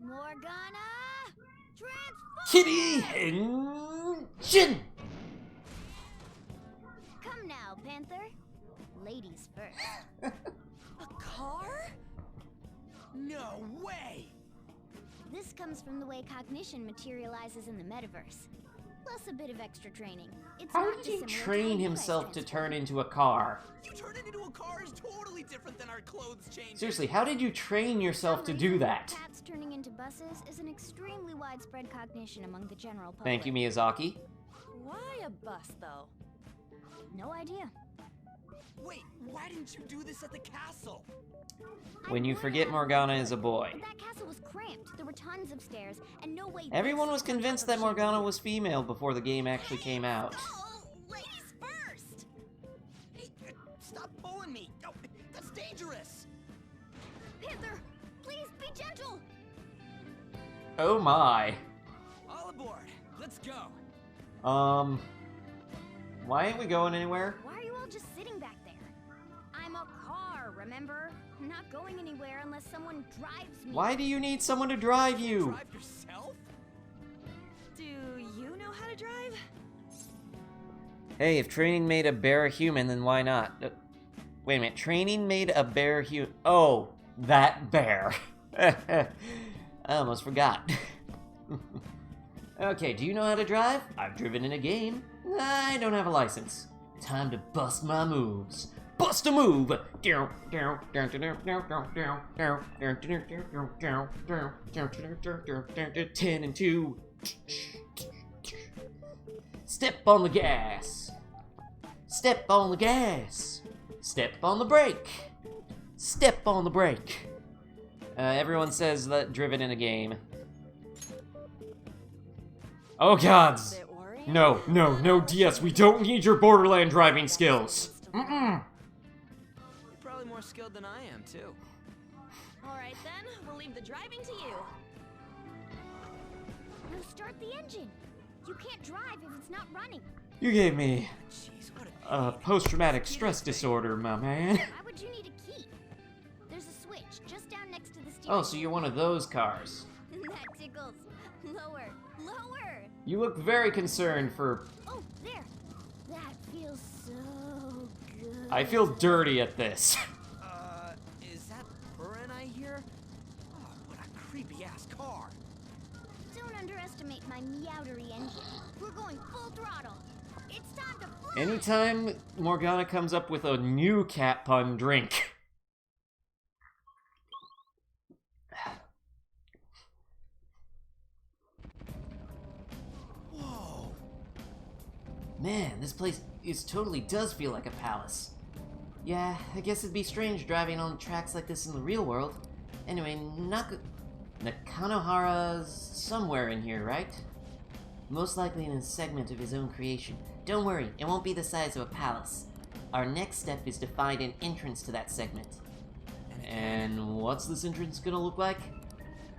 Morgana! Transform! Kitty Engine! Come now, Panther. Ladies first. A car? No way! This comes from the way cognition materializes in the metaverse. Plus a bit of extra training. It's How not did he dissimilar to train how you himself guys to transform. turn into a car? You turn it into a car is totally different than our clothes change. Seriously, how did you train yourself to do that? Cats turning into buses is an extremely widespread cognition among the general public. Thank you, Miyazaki. Why a bus, though? No idea. Wait, why didn't you do this at the castle? When you would forget have, Morgana is a boy. But that castle was cramped. There were tons of stairs, and no way. Everyone this was on top convinced of that shit. Morgana was female before the game actually came out. Oh, ladies first! Hey, stop pulling me! No, that's dangerous! Panther, please be gentle. Oh my. All aboard! Let's go! Why ain't we going anywhere? Why are you all just sitting back there? I'm a car, remember? I'm not going anywhere unless someone drives me. Why do you need someone to drive you? Drive yourself? Do you know how to drive? Hey, if training made a bear a human, then why not? Wait a minute, training made a bear human. Oh, that bear. I almost forgot. Okay, do you know how to drive? I've driven in a game. I don't have a license. Time to bust my moves. Bust a move! 10 and 2. Step on the gas. Step on the gas. Step on the brake. Step on the brake. Everyone says that driven in a game. Oh gods! Bit worrying? No, DS, we don't need your Borderland driving skills. Mm-mm. You're probably more skilled than I am, too. Alright then, we'll leave the driving to you. No, start the engine. You can't drive if it's not running. You gave me Jeez, what a post-traumatic stress disorder, my man. Why would you need a key? There's a switch just down next to the steering. Oh, so you're one of those cars. That tickles. Lower. Lower. You look very concerned for... Oh, there. That feels so good. I feel dirty at this. Is that Purin I hear? Oh, what a creepy-ass car. Don't underestimate my meowdery engine. We're going full throttle. It's time to fly. Anytime Morgana comes up with a new cat pun, drink. Whoa. Man, this place totally does feel like a palace. Yeah, I guess it'd be strange driving on tracks like this in the real world. Anyway, Nakanohara's somewhere in here, right? Most likely in a segment of his own creation. Don't worry, it won't be the size of a palace. Our next step is to find an entrance to that segment. And what's this entrance gonna look like?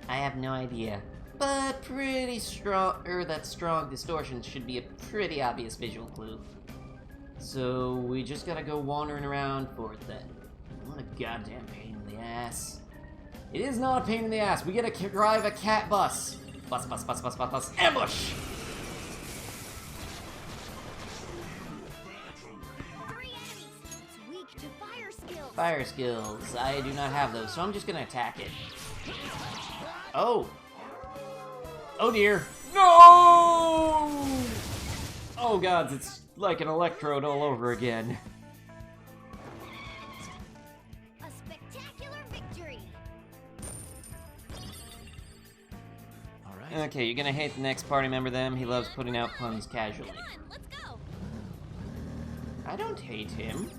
I have no idea. But pretty strong, that strong distortion should be a pretty obvious visual clue. So we just gotta go wandering around for it then. What a goddamn pain in Yes. It is not a pain in the ass. We get to drive a cat bus. Bus. Ambush! 3 enemies. It's weak to fire skills. Fire skills. I do not have those, so I'm just gonna attack it. Oh! Oh dear. No! Oh god, it's like an electrode all over again. A spectacular victory. Alright. Okay, you're gonna hate the next party member then. He loves putting out puns casually. Come on, let's go. I don't hate him.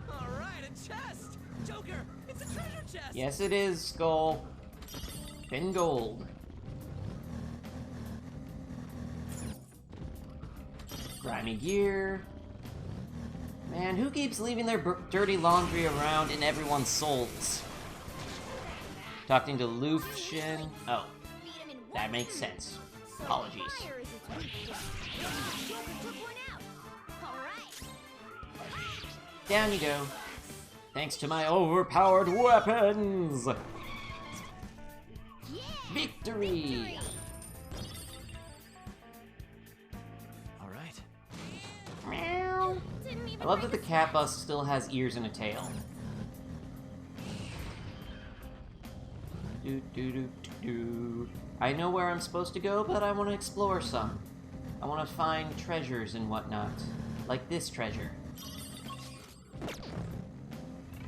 Alright, a chest! Joker, it's a treasure chest! Yes, it is, Skull. 10 gold. Grimy gear. Man, who keeps leaving their dirty laundry around in everyone's souls? Talking to Lucian. Oh, Beat him in that one makes move. sense. So Apologies. fire is its weakness. Joker took one out. All right. Down you go. Thanks to my overpowered weapons. Yeah. Victory! Alright. Meow. Didn't even I love bring that the cat bus still has ears and a tail. Do. I know where I'm supposed to go, but I want to explore some. I want to find treasures and whatnot. Like this treasure. I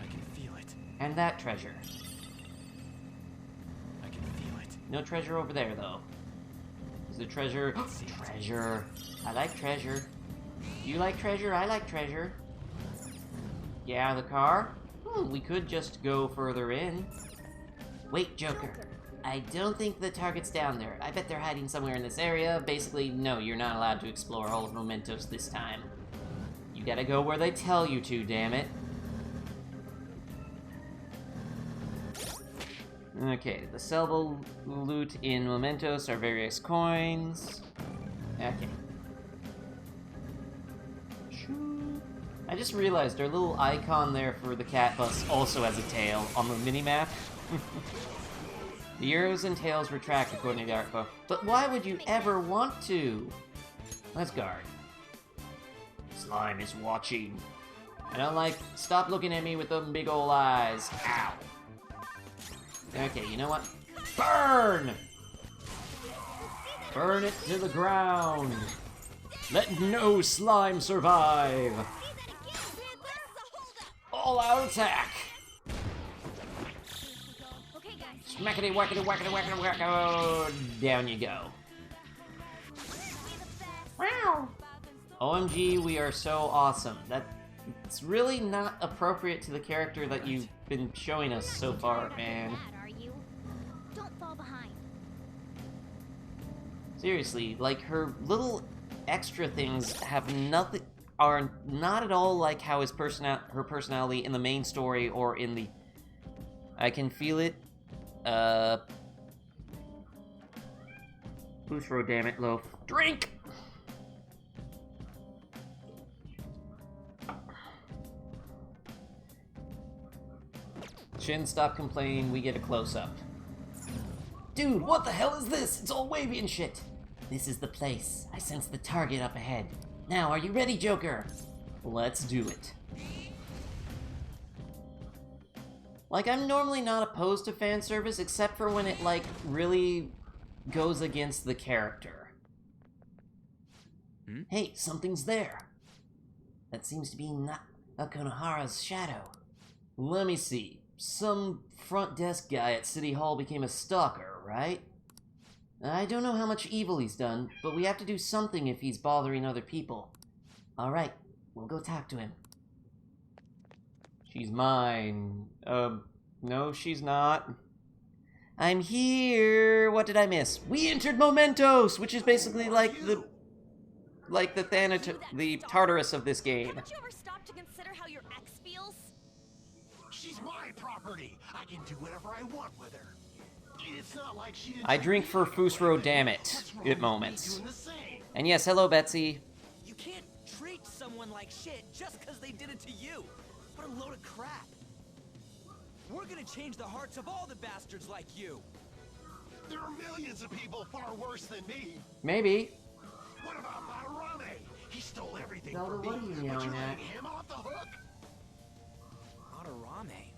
can feel it. And that treasure. I can feel it. No treasure over there, though. Is the treasure... treasure. I like treasure. You like treasure? I like treasure. Get out of the car? We could just go further in. Wait, Joker. I don't think the target's down there. I bet they're hiding somewhere in this area. Basically, no, you're not allowed to explore all of Mementos this time. You gotta go where they tell you to, damn it. Okay, the sellable loot in Mementos are various coins. Okay. I just realized our little icon there for the cat bus also has a tail on the minimap. The arrows and tails retract according to the art book. But why would you ever want to? Let's guard. Slime is watching. I don't like... Stop looking at me with them big ol' eyes. Ow. Okay, you know what? Burn! Burn it to the ground. Let no slime survive. All out attack. Okay, guys. Smackety whackety whackety whackety wacko. Down you go. Wow. OMG, we are so awesome. It's really not appropriate to the character that you've been showing us so far, man. Are you? Don't fall behind. Seriously, like her little extra things have nothing, are not at all like how her personality in the main story or in the. I can feel it. Buzzsona, damn it, loaf. Drink. Shin, stop complaining. We get a close up. Dude, what the hell is this? It's all wavy and shit. This is the place. I sense the target up ahead. Now, are you ready, Joker? Let's do it. Like, I'm normally not opposed to fan service, except for when it, like, really goes against the character. Hey, something's there. That seems to be Konohara's shadow. Let me see. Some front desk guy at City Hall became a stalker, right? I don't know how much evil he's done, but we have to do something if he's bothering other people. Alright, we'll go talk to him. She's mine. No, she's not. I'm here! What did I miss? We entered Mementos, which is basically like the Tartarus of this game. Haven't you ever stopped to consider how your ex feels? She's my property. I can do whatever I want with her. It's not like she didn't. I drink for Fusro, damn it, at moments. And yes, hello, Betsy. You can't treat someone like shit just because they did it to you. What a load of crap. We're gonna change the hearts of all the bastards like you. There are millions of people far worse than me. Maybe. What about Madarame? He stole everything Zelda, from me, what are you but yelling you're at? letting him off the hook? Madarame?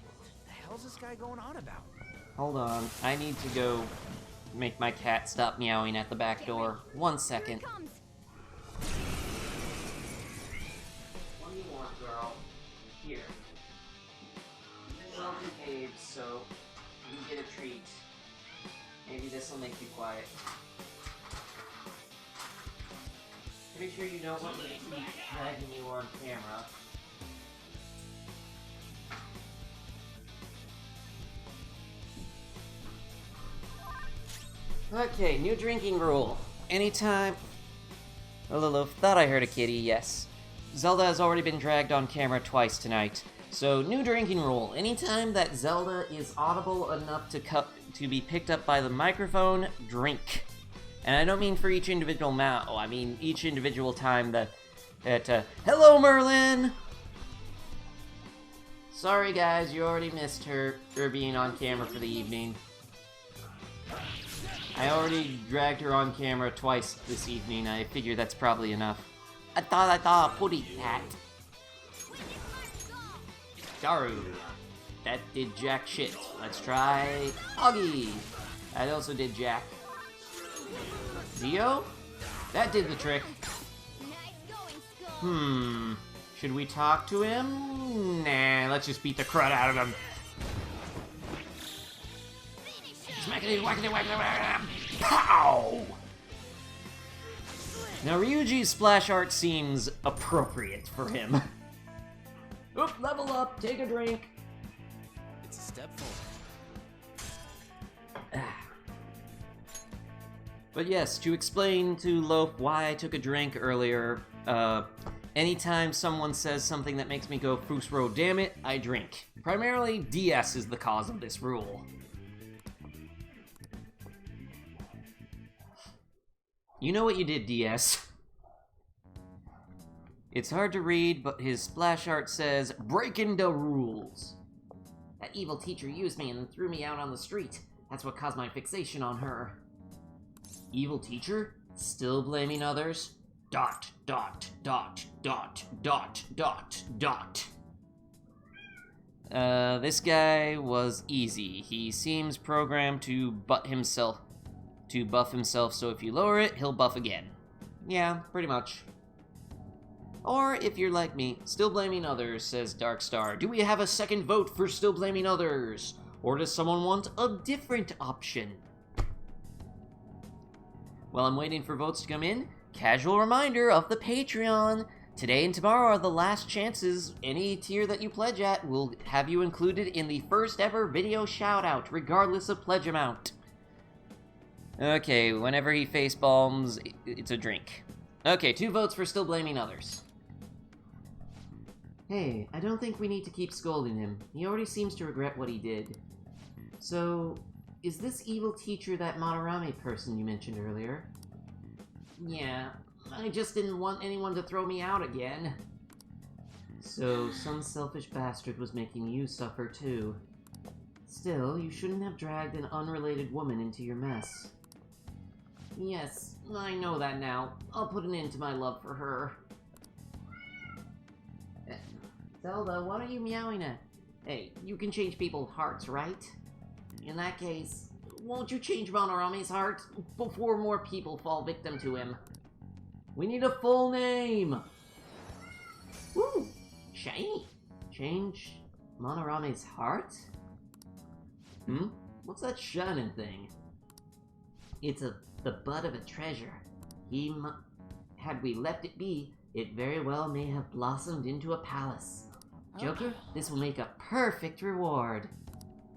The hell's this guy going on about? Hold on. I need to go make my cat stop meowing at the back door. 1 second. What do you want, girl? Here. You've been well behaved, so you get a treat. Maybe this will make you quiet. Pretty sure you don't want me to keep dragging you on camera. Okay, new drinking rule. Anytime... Oh, Lilith, thought I heard a kitty, yes. Zelda has already been dragged on camera twice tonight. So, new drinking rule. Anytime that Zelda is audible enough to be picked up by the microphone, drink. And I don't mean for each individual I mean each individual time that hello, Merlin! Sorry, guys, you already missed her being on camera for the evening. I already dragged her on camera twice this evening. I figure that's probably enough. I thought a putty cat. Daru. That did jack shit. Let's try Augie. That also did jack. Dio? That did the trick. Should we talk to him? Nah, let's just beat the crud out of him. Smackity, whackity, whackity, whackity. Pow! Now Ryuji's splash art seems appropriate for him. Oop, level up, take a drink. It's a step forward. But yes, to explain to Loaf why I took a drink earlier, anytime someone says something that makes me go Fusro, damn it, I drink. Primarily, DS is the cause of this rule. You know what you did, DS. It's hard to read, but his splash art says, breaking the rules. That evil teacher used me and threw me out on the street. That's what caused my fixation on her. Evil teacher? Still blaming others? ... This guy was easy. He seems programmed to buff himself, so if you lower it, he'll buff again. Yeah, pretty much. Or, if you're like me, still blaming others, says Darkstar. Do we have a second vote for still blaming others? Or does someone want a different option? While I'm waiting for votes to come in, casual reminder of the Patreon. Today and tomorrow are the last chances. Any tier that you pledge at will have you included in the first ever video shoutout, regardless of pledge amount. Okay, whenever he facepalms, it's a drink. Okay, 2 votes for still blaming others. Hey, I don't think we need to keep scolding him. He already seems to regret what he did. So, is this evil teacher that Madarame person you mentioned earlier? Yeah, I just didn't want anyone to throw me out again. So, some selfish bastard was making you suffer too. Still, you shouldn't have dragged an unrelated woman into your mess. Yes, I know that now. I'll put an end to my love for her. Zelda, what are you meowing at? Hey, you can change people's hearts, right? In that case, won't you change Monarame's heart before more people fall victim to him? We need a full name! Woo! Shiny! Change Monarame's heart? What's that shining thing? It's the bud of a treasure. Had we left it be, it very well may have blossomed into a palace. Joker, this will make a perfect reward.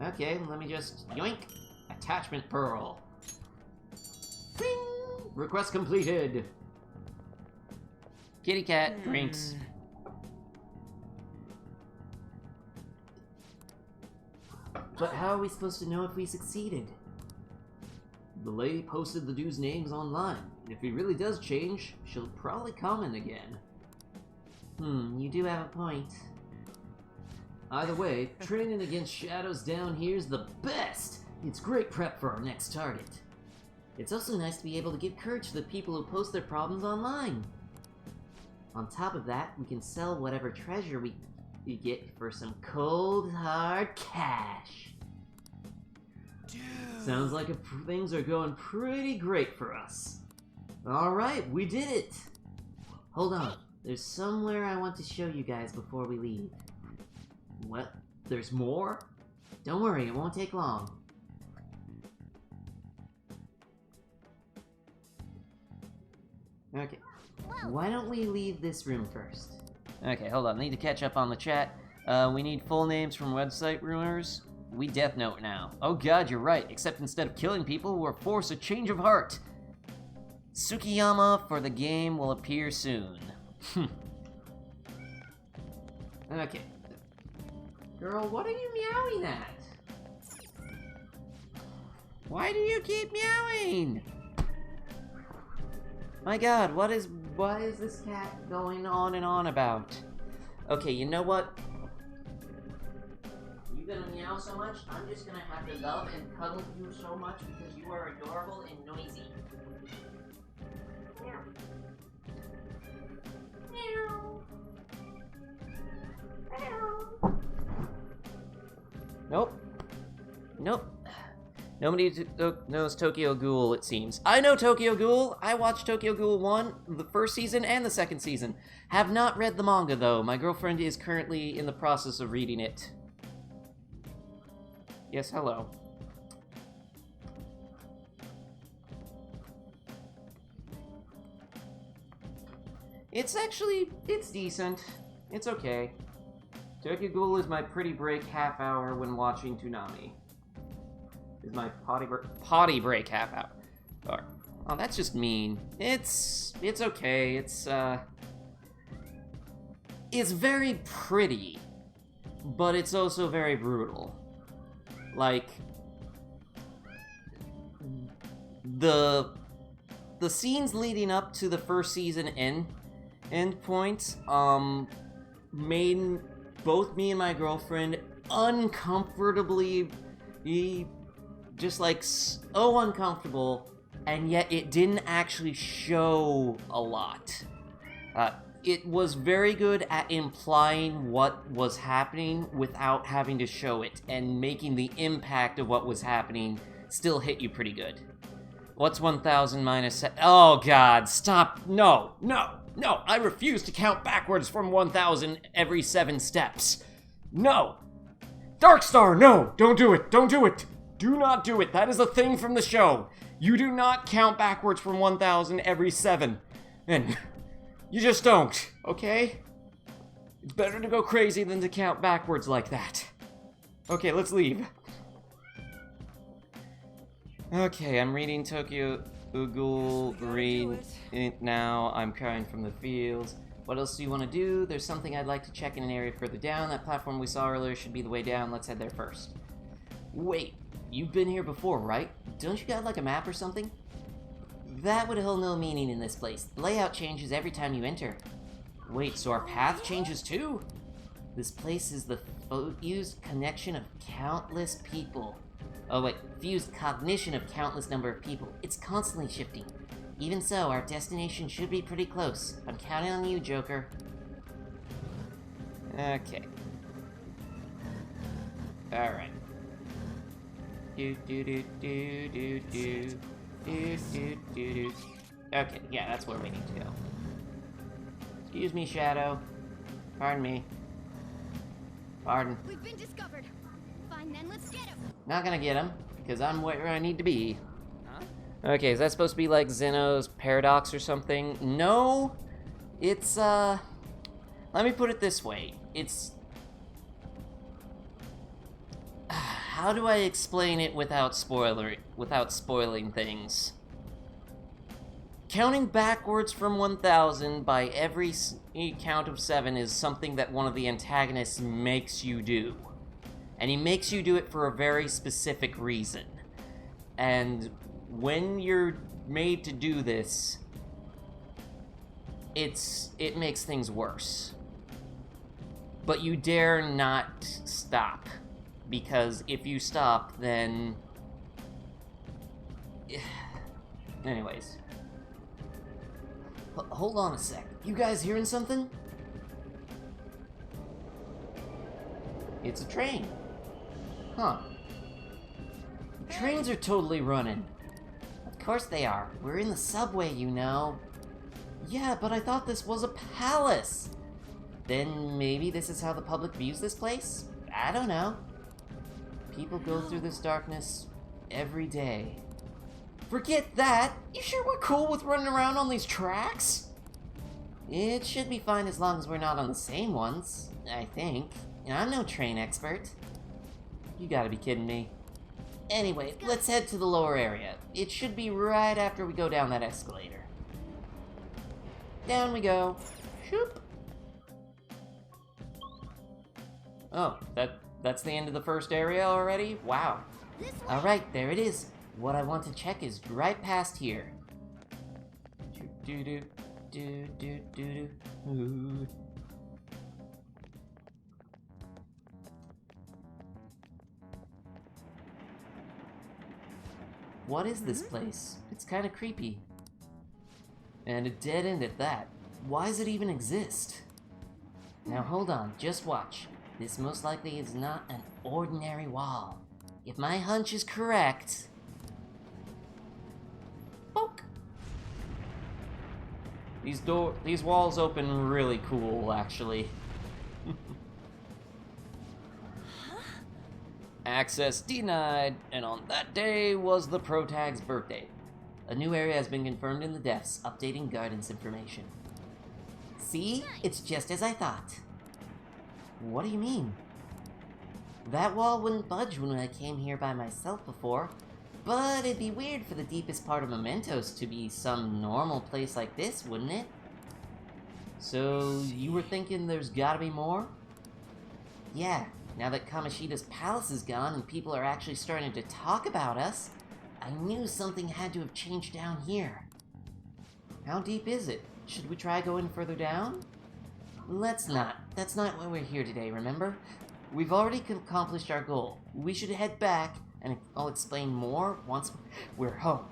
Okay, let me just yoink. Attachment pearl. Bing! Request completed. Kitty cat drinks. But how are we supposed to know if we succeeded? The lady posted the dude's names online. If he really does change, she'll probably comment again. You do have a point. Either way, training against shadows down here's the best! It's great prep for our next target. It's also nice to be able to give courage to the people who post their problems online. On top of that, we can sell whatever treasure we get for some cold, hard cash. Dude. Sounds like things are going pretty great for us. Alright, we did it! Hold on, there's somewhere I want to show you guys before we leave. What? There's more? Don't worry, it won't take long. Okay, why don't we leave this room first? Okay, hold on, I need to catch up on the chat. We need full names from website rumors. We Death Note now. Oh god, you're right, except instead of killing people, we're forced a change of heart. Tsukiyama for the game will appear soon. Okay. Girl, what are you meowing at? Why do you keep meowing? My god, what is this cat going on and on about? Okay, you know what? You're gonna meow so much, I'm just gonna have to love and cuddle you so much because you are adorable and noisy. Nope. Nope. Nobody knows Tokyo Ghoul, it seems. I know Tokyo Ghoul! I watched Tokyo Ghoul 1, the first season, and the second season. Have not read the manga, though. My girlfriend is currently in the process of reading it. Yes, hello. It's decent. It's okay. Tokyo Ghoul is my pretty break half hour when watching Toonami. Is my potty break half hour. Oh, that's just mean. It's okay. It's very pretty, but it's also very brutal. Like, the scenes leading up to the first season end point made both me and my girlfriend uncomfortably just like so uncomfortable, and yet it didn't actually show a lot. It was very good at implying what was happening without having to show it, and making the impact of what was happening still hit you pretty good. What's 1,000 minus... Oh god, stop! No! I refuse to count backwards from 1,000 every 7 steps. No! Darkstar, no! Don't do it! Do not do it! That is a thing from the show! You do not count backwards from 1,000 every 7. And you just don't, okay? It's better to go crazy than to count backwards like that. Okay, let's leave. Okay, I'm reading Tokyo Ghoul, read it now. I'm crying from the fields. What else do you want to do? There's something I'd like to check in an area further down. That platform we saw earlier should be the way down. Let's head there first. Wait, you've been here before, right? Don't you got like a map or something? That would hold no meaning in this place. The layout changes every time you enter. Wait, so our path changes too? This place is the fused connection of countless people. Oh wait, fused cognition of countless number of people. It's constantly shifting. Even so, our destination should be pretty close. I'm counting on you, Joker. Okay. Alright. Okay, yeah, that's where we need to go. Excuse me, Shadow. Pardon me. Pardon. We've been discovered. Fine then, let's get him. Not gonna get him, because I'm where I need to be. Okay, is that supposed to be like Zeno's paradox or something? No, it's, let me put it this way. It's... How do I explain it without spoiling things? Counting backwards from 1,000 by every count of 7 is something that one of the antagonists makes you do. And he makes you do it for a very specific reason. And when you're made to do this, it makes things worse. But you dare not stop. Because if you stop, then... Anyways. Hold on a sec. You guys hearing something? It's a train. Huh. Trains are totally running. Of course they are. We're in the subway, you know. Yeah, but I thought this was a palace. Then maybe this is how the public views this place? I don't know. People go through this darkness every day. Forget that! You sure we're cool with running around on these tracks? It should be fine as long as we're not on the same ones, I think. I'm no train expert. You gotta be kidding me. Anyway, let's head to the lower area. It should be right after we go down that escalator. Down we go. Shoop. Oh, that's the end of the first area already? Wow. Alright, there it is. What I want to check is right past here. Ooh. What is this place? It's kind of creepy. And a dead end at that. Why does it even exist? Now hold on, just watch. This most likely is not an ordinary wall. If my hunch is correct... Bonk! These walls open really cool, actually. Access denied, and on that day was the protag's birthday. A new area has been confirmed in the depths, updating guidance information. See? It's just as I thought. What do you mean? That wall wouldn't budge when I came here by myself before, but it'd be weird for the deepest part of Mementos to be some normal place like this, wouldn't it? So, you were thinking there's gotta be more? Yeah, now that Kamoshida's palace is gone and people are actually starting to talk about us, I knew something had to have changed down here. How deep is it? Should we try going further down? Let's not. That's not why we're here today, remember? We've already accomplished our goal. We should head back, and I'll explain more once we're home.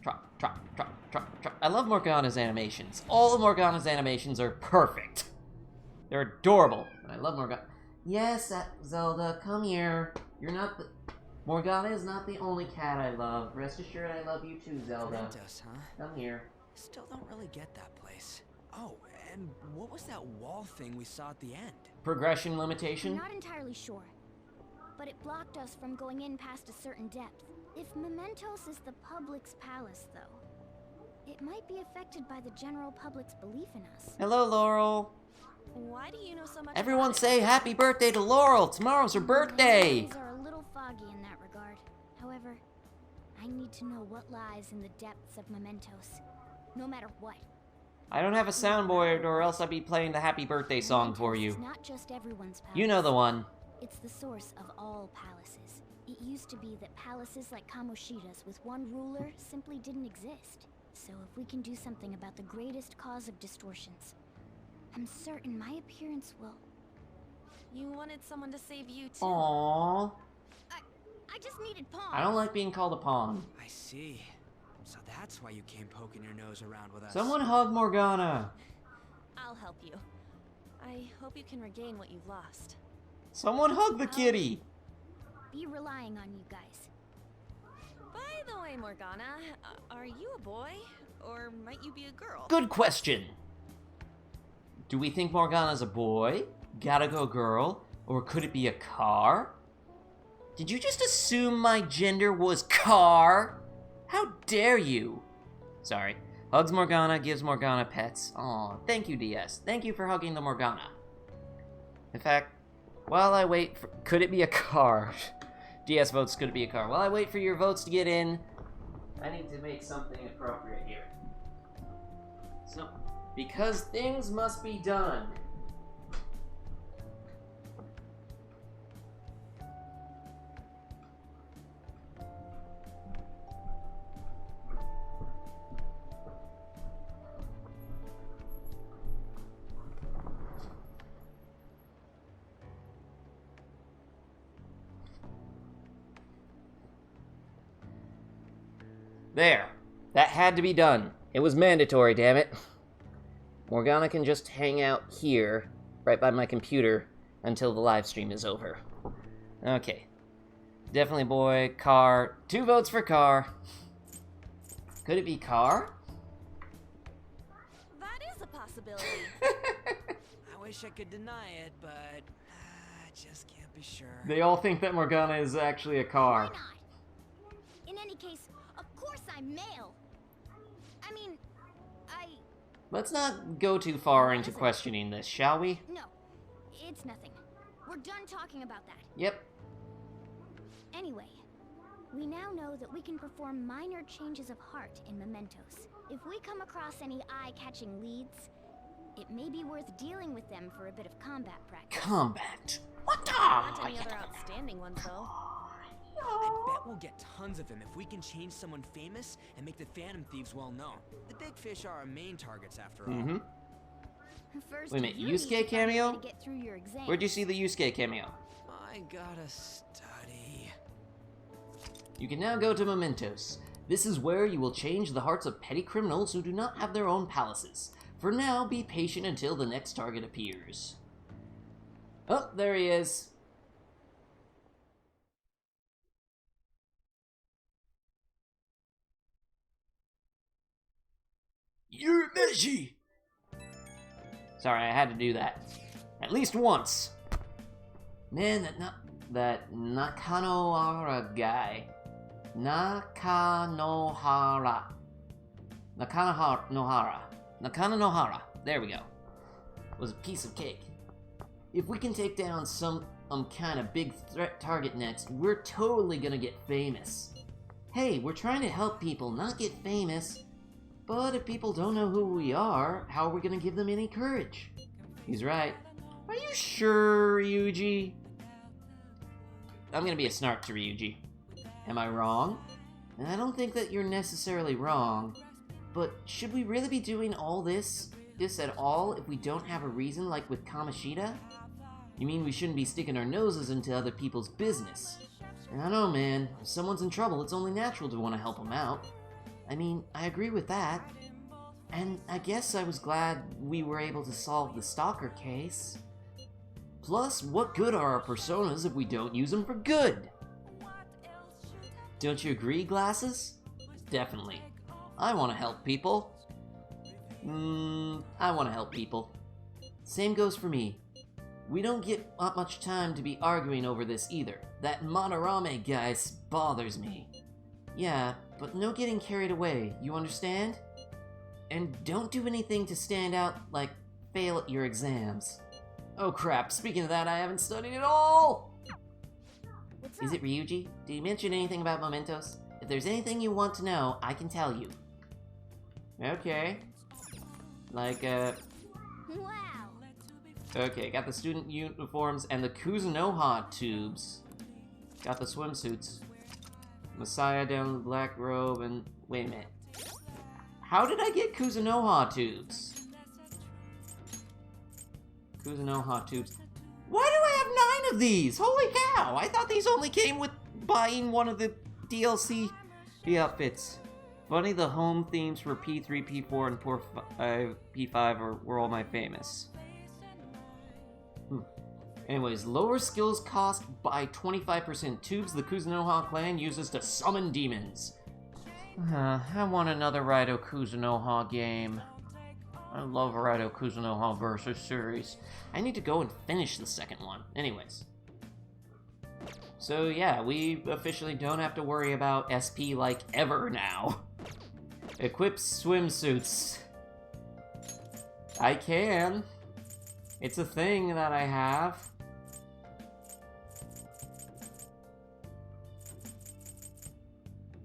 Trot, trot, trot, trot, trot. I love Morgana's animations. All of Morgana's animations are perfect. They're adorable. And I love Morgana. Yes, Zelda, come here. You're not the... Morgana is not the only cat I love. Rest assured I love you too, Zelda. Us, huh? Come here. Still don't really get that place. Oh, and what was that wall thing we saw at the end? Progression limitation? I'm not entirely sure, but it blocked us from going in past a certain depth. If Mementos is the public's palace, though, it might be affected by the general public's belief in us. Hello, Laurel. Why do you know so much? Everyone say happy birthday to Laurel. Tomorrow's her birthday. Things are a little foggy in that regard. However, I need to know what lies in the depths of Mementos, no matter what. I don't have a soundboard, or else I'd be playing the happy birthday song for you. It's not just everyone's palace. You know the one. It's the source of all palaces. It used to be that palaces like Kamoshida's with one ruler simply didn't exist. So if we can do something about the greatest cause of distortions, I'm certain my appearance will... You wanted someone to save you too. Aww. I just needed pawns. I don't like being called a pawn. I see. So that's why you came poking your nose around with us. Someone hug Morgana. I'll help you. I hope you can regain what you've lost. Someone hug the kitty. Be relying on you guys. By the way, Morgana, are you a boy? Or might you be a girl? Good question. Do we think Morgana's a boy? Gotta go girl? Or could it be a car? Did you just assume my gender was car? How dare you? Sorry. Hugs Morgana, gives Morgana pets. Aw, thank you, DS. Thank you for hugging the Morgana. In fact, while I wait for... Could it be a car? DS votes, could it be a car? While I wait for your votes to get in, I need to make something appropriate here. So, because things must be done. There. That had to be done. It was mandatory, damn it. Morgana can just hang out here, right by my computer, until the live stream is over. Okay. Definitely boy, car. 2 votes for car. Could it be car? That is a possibility. I wish I could deny it, but I just can't be sure. They all think that Morgana is actually a car. Why not? In any case, of course I'm male. I mean, Let's not go too far into questioning this, shall we? No, it's nothing. We're done talking about that. Yep. Anyway, we now know that we can perform minor changes of heart in mementos. If we come across any eye-catching leads, it may be worth dealing with them for a bit of combat practice. Combat. What the? Not any other outstanding ones, though. I bet we'll get tons of them if we can change someone famous and make the Phantom Thieves well known. The big fish are our main targets, after all. Mm-hmm. First, Wait a minute, you need to Yusuke find a way cameo? to get through your exam. Where'd you see the Yusuke cameo? I gotta study. You can now go to Mementos. This is where you will change the hearts of petty criminals who do not have their own palaces. For now, be patient until the next target appears. Oh, there he is. You're Meiji! Sorry, I had to do that. At least once. Man, that Nakanohara guy. Nakanohara. Nakanohara. There we go. Was a piece of cake. If we can take down some kind of big threat target next, we're totally gonna get famous. Hey, we're trying to help people, not get famous. But if people don't know who we are, how are we gonna give them any courage? He's right. Are you sure, Ryuji? I'm gonna be a snark to Ryuji. Am I wrong? And I don't think that you're necessarily wrong, but should we really be doing all this at all if we don't have a reason like with Kamoshida? You mean we shouldn't be sticking our noses into other people's business? I don't know, man. If someone's in trouble, it's only natural to want to help them out. I mean, I agree with that. And I guess I was glad we were able to solve the stalker case. Plus, what good are our personas if we don't use them for good? Don't you agree, Glasses? Definitely. I want to help people. I want to help people. Same goes for me. We don't get much time to be arguing over this either. That Monorame guy bothers me. Yeah, but no getting carried away, you understand? And don't do anything to stand out, like fail at your exams. Oh crap, speaking of that, I haven't studied at all! Is it Ryuji? Did you mention anything about mementos? If there's anything you want to know, I can tell you. Okay. Like, Wow. Okay, got the student uniforms and the Kuzunoha tubes. Got the swimsuits. Messiah down in the black robe and... Wait a minute. How did I get Kuzunoha tubes? Kuzunoha tubes. Why do I have 9 of these? Holy cow! I thought these only came with buying one of the DLC outfits. Funny, the home themes for P3, P4, and P5 were all my famous. Anyways, lower skills cost by 25%. Tubes the Kuzunoha clan uses to summon demons. I want another Raido Kuzunoha game. I love Raido Kuzunoha Versus series. I need to go and finish the second one. Anyways. So yeah, we officially don't have to worry about SP like ever now. Equip swimsuits. I can. It's a thing that I have.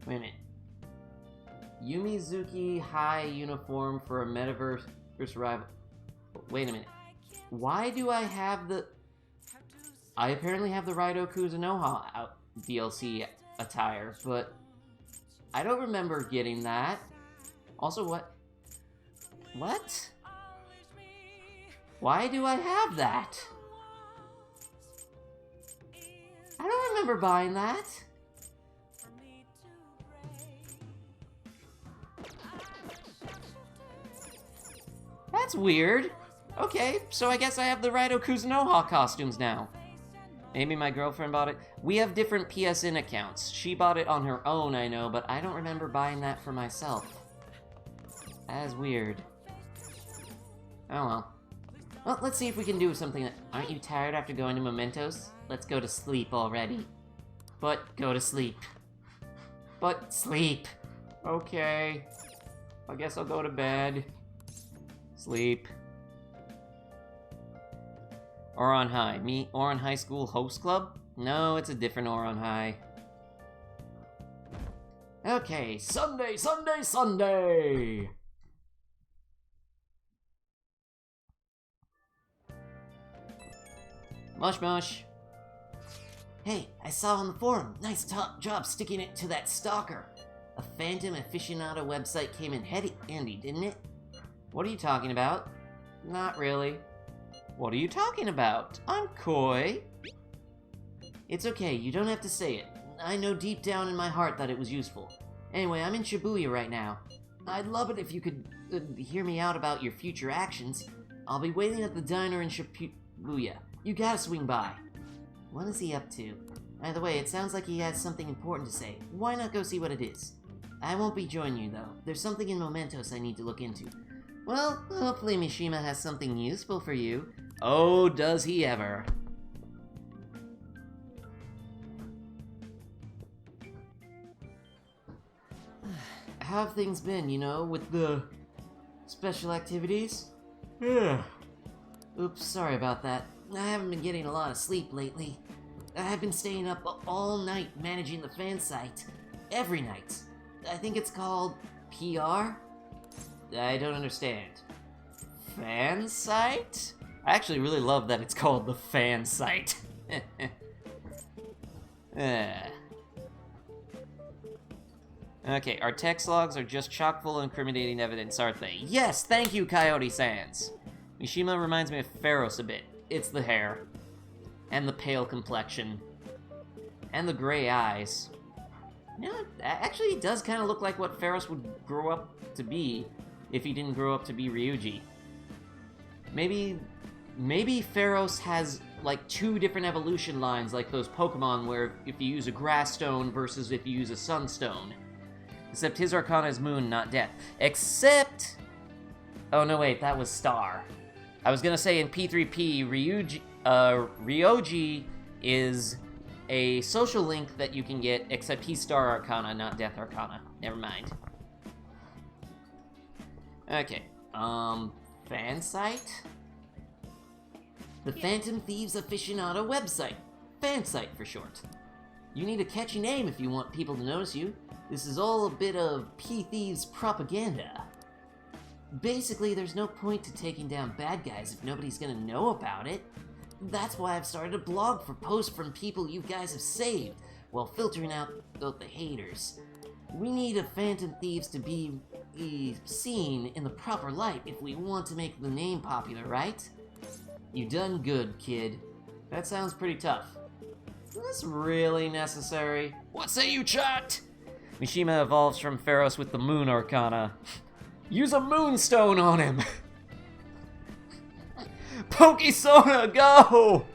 Wait a minute. Yumizuki High uniform for a metaverse rival. Wait a minute. Why do I have the... I apparently have the Raido Kuzunoha DLC attire, but I don't remember getting that. Also, what? What? Why do I have that? I don't remember buying that. That's weird. Okay, so I guess I have the Raido Kuzunoha costumes now. Maybe my girlfriend bought it. We have different PSN accounts. She bought it on her own, I know, but I don't remember buying that for myself. That's weird. Oh well. Well, let's see if we can do something that... Aren't you tired after going to Mementos? Let's go to sleep already. But go to sleep. But sleep. Okay. I guess I'll go to bed. Sleep. Oron High. Me, Oron High School Host Club? No, it's a different Oron High. Okay, Sunday, Sunday, Sunday! Mush mush. Hey, I saw on the forum. Nice job sticking it to that stalker. A Phantom aficionado website came in handy, didn't it? What are you talking about? Not really. What are you talking about? I'm coy. It's okay, you don't have to say it. I know deep down in my heart that it was useful. Anyway, I'm in Shibuya right now. I'd love it if you could hear me out about your future actions. I'll be waiting at the diner in Shibuya. You gotta swing by. What is he up to? By the way, it sounds like he has something important to say. Why not go see what it is? I won't be joining you, though. There's something in Mementos I need to look into. Well, hopefully Mishima has something useful for you. Oh, does he ever. How have things been, you know, with the special activities? Yeah. Oops, sorry about that. I haven't been getting a lot of sleep lately. I've been staying up all night managing the fan site. Every night. I think it's called PR? I don't understand. Fan site? I actually really love that it's called the fan site. Okay, our text logs are just chock full of incriminating evidence, aren't they? Yes, thank you, Coyote Sans. Mishima reminds me of Pharos a bit. It's the hair. And the pale complexion. And the gray eyes. You know, actually, he does kind of look like what Pharos would grow up to be if he didn't grow up to be Ryuji. Maybe Pharos has like 2 different evolution lines, like those Pokemon where if you use a grass stone versus if you use a sunstone. Except his Arcana is Moon, not Death. Except... Oh no, wait, that was Star. I was gonna say in P3P, Ryoji is a social link that you can get, except he's Star Arcana, not Death Arcana. Never mind. Okay, fan site? The Phantom Thieves Aficionado website. Fan site for short. You need a catchy name if you want people to notice you. This is all a bit of P-Thieves propaganda. Basically, there's no point to taking down bad guys if nobody's gonna know about it. That's why I've started a blog for posts from people you guys have saved, while filtering out the haters. We need a Phantom Thieves to be seen in the proper light if we want to make the name popular, right? You done good, kid. That sounds pretty tough. Is this really necessary? What say you, chat? Mishima evolves from Pharos with the Moon Arcana. Use a Moonstone on him! Buzzsona, go!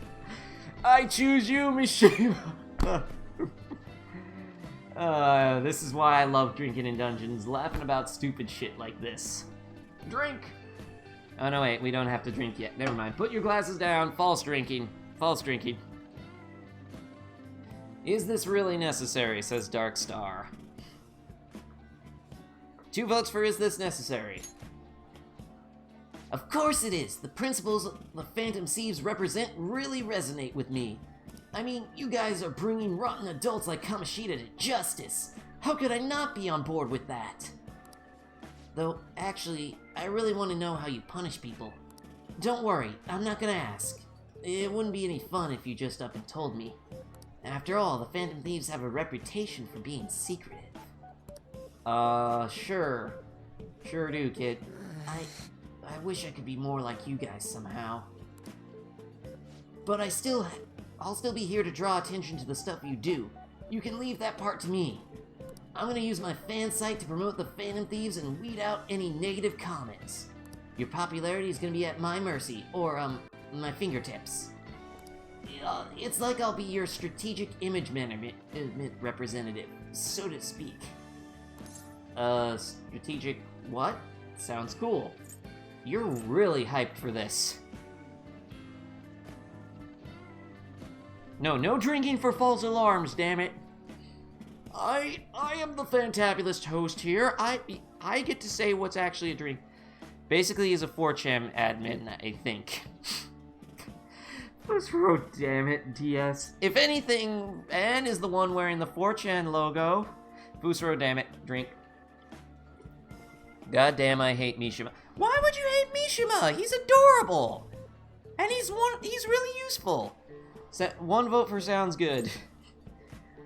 I choose you, Mishima! This is why I love drinking in dungeons, laughing about stupid shit like this. Drink! Oh no, wait, we don't have to drink yet. Never mind. Put your glasses down. False drinking. False drinking. Is this really necessary, says Dark Star. 2 votes for is this necessary. Of course it is! The principles the Phantom Thieves represent really resonate with me. I mean, you guys are bringing rotten adults like Kamoshida to justice. How could I not be on board with that? Though, actually, I really want to know how you punish people. Don't worry, I'm not gonna ask. It wouldn't be any fun if you just up and told me. After all, the Phantom Thieves have a reputation for being secretive. Sure. Sure do, kid. I wish I could be more like you guys somehow. But I'll still be here to draw attention to the stuff you do. You can leave that part to me. I'm gonna use my fan site to promote the Phantom Thieves and weed out any negative comments. Your popularity is gonna be at my mercy, or, my fingertips. It's like I'll be your strategic image management representative, so to speak. Strategic what? Sounds cool. You're really hyped for this. No drinking for false alarms, damn it. I am the fantabulous host here. I get to say what's actually a drink. Basically, he's a 4chan admin, I think. Oh, damn it, DS. If anything, Anne is the one wearing the 4chan logo. Fusro, damn it, drink. God damn, I hate Mishima. Why would you hate Mishima? He's adorable! And he's really useful. So, 1 vote for sounds good.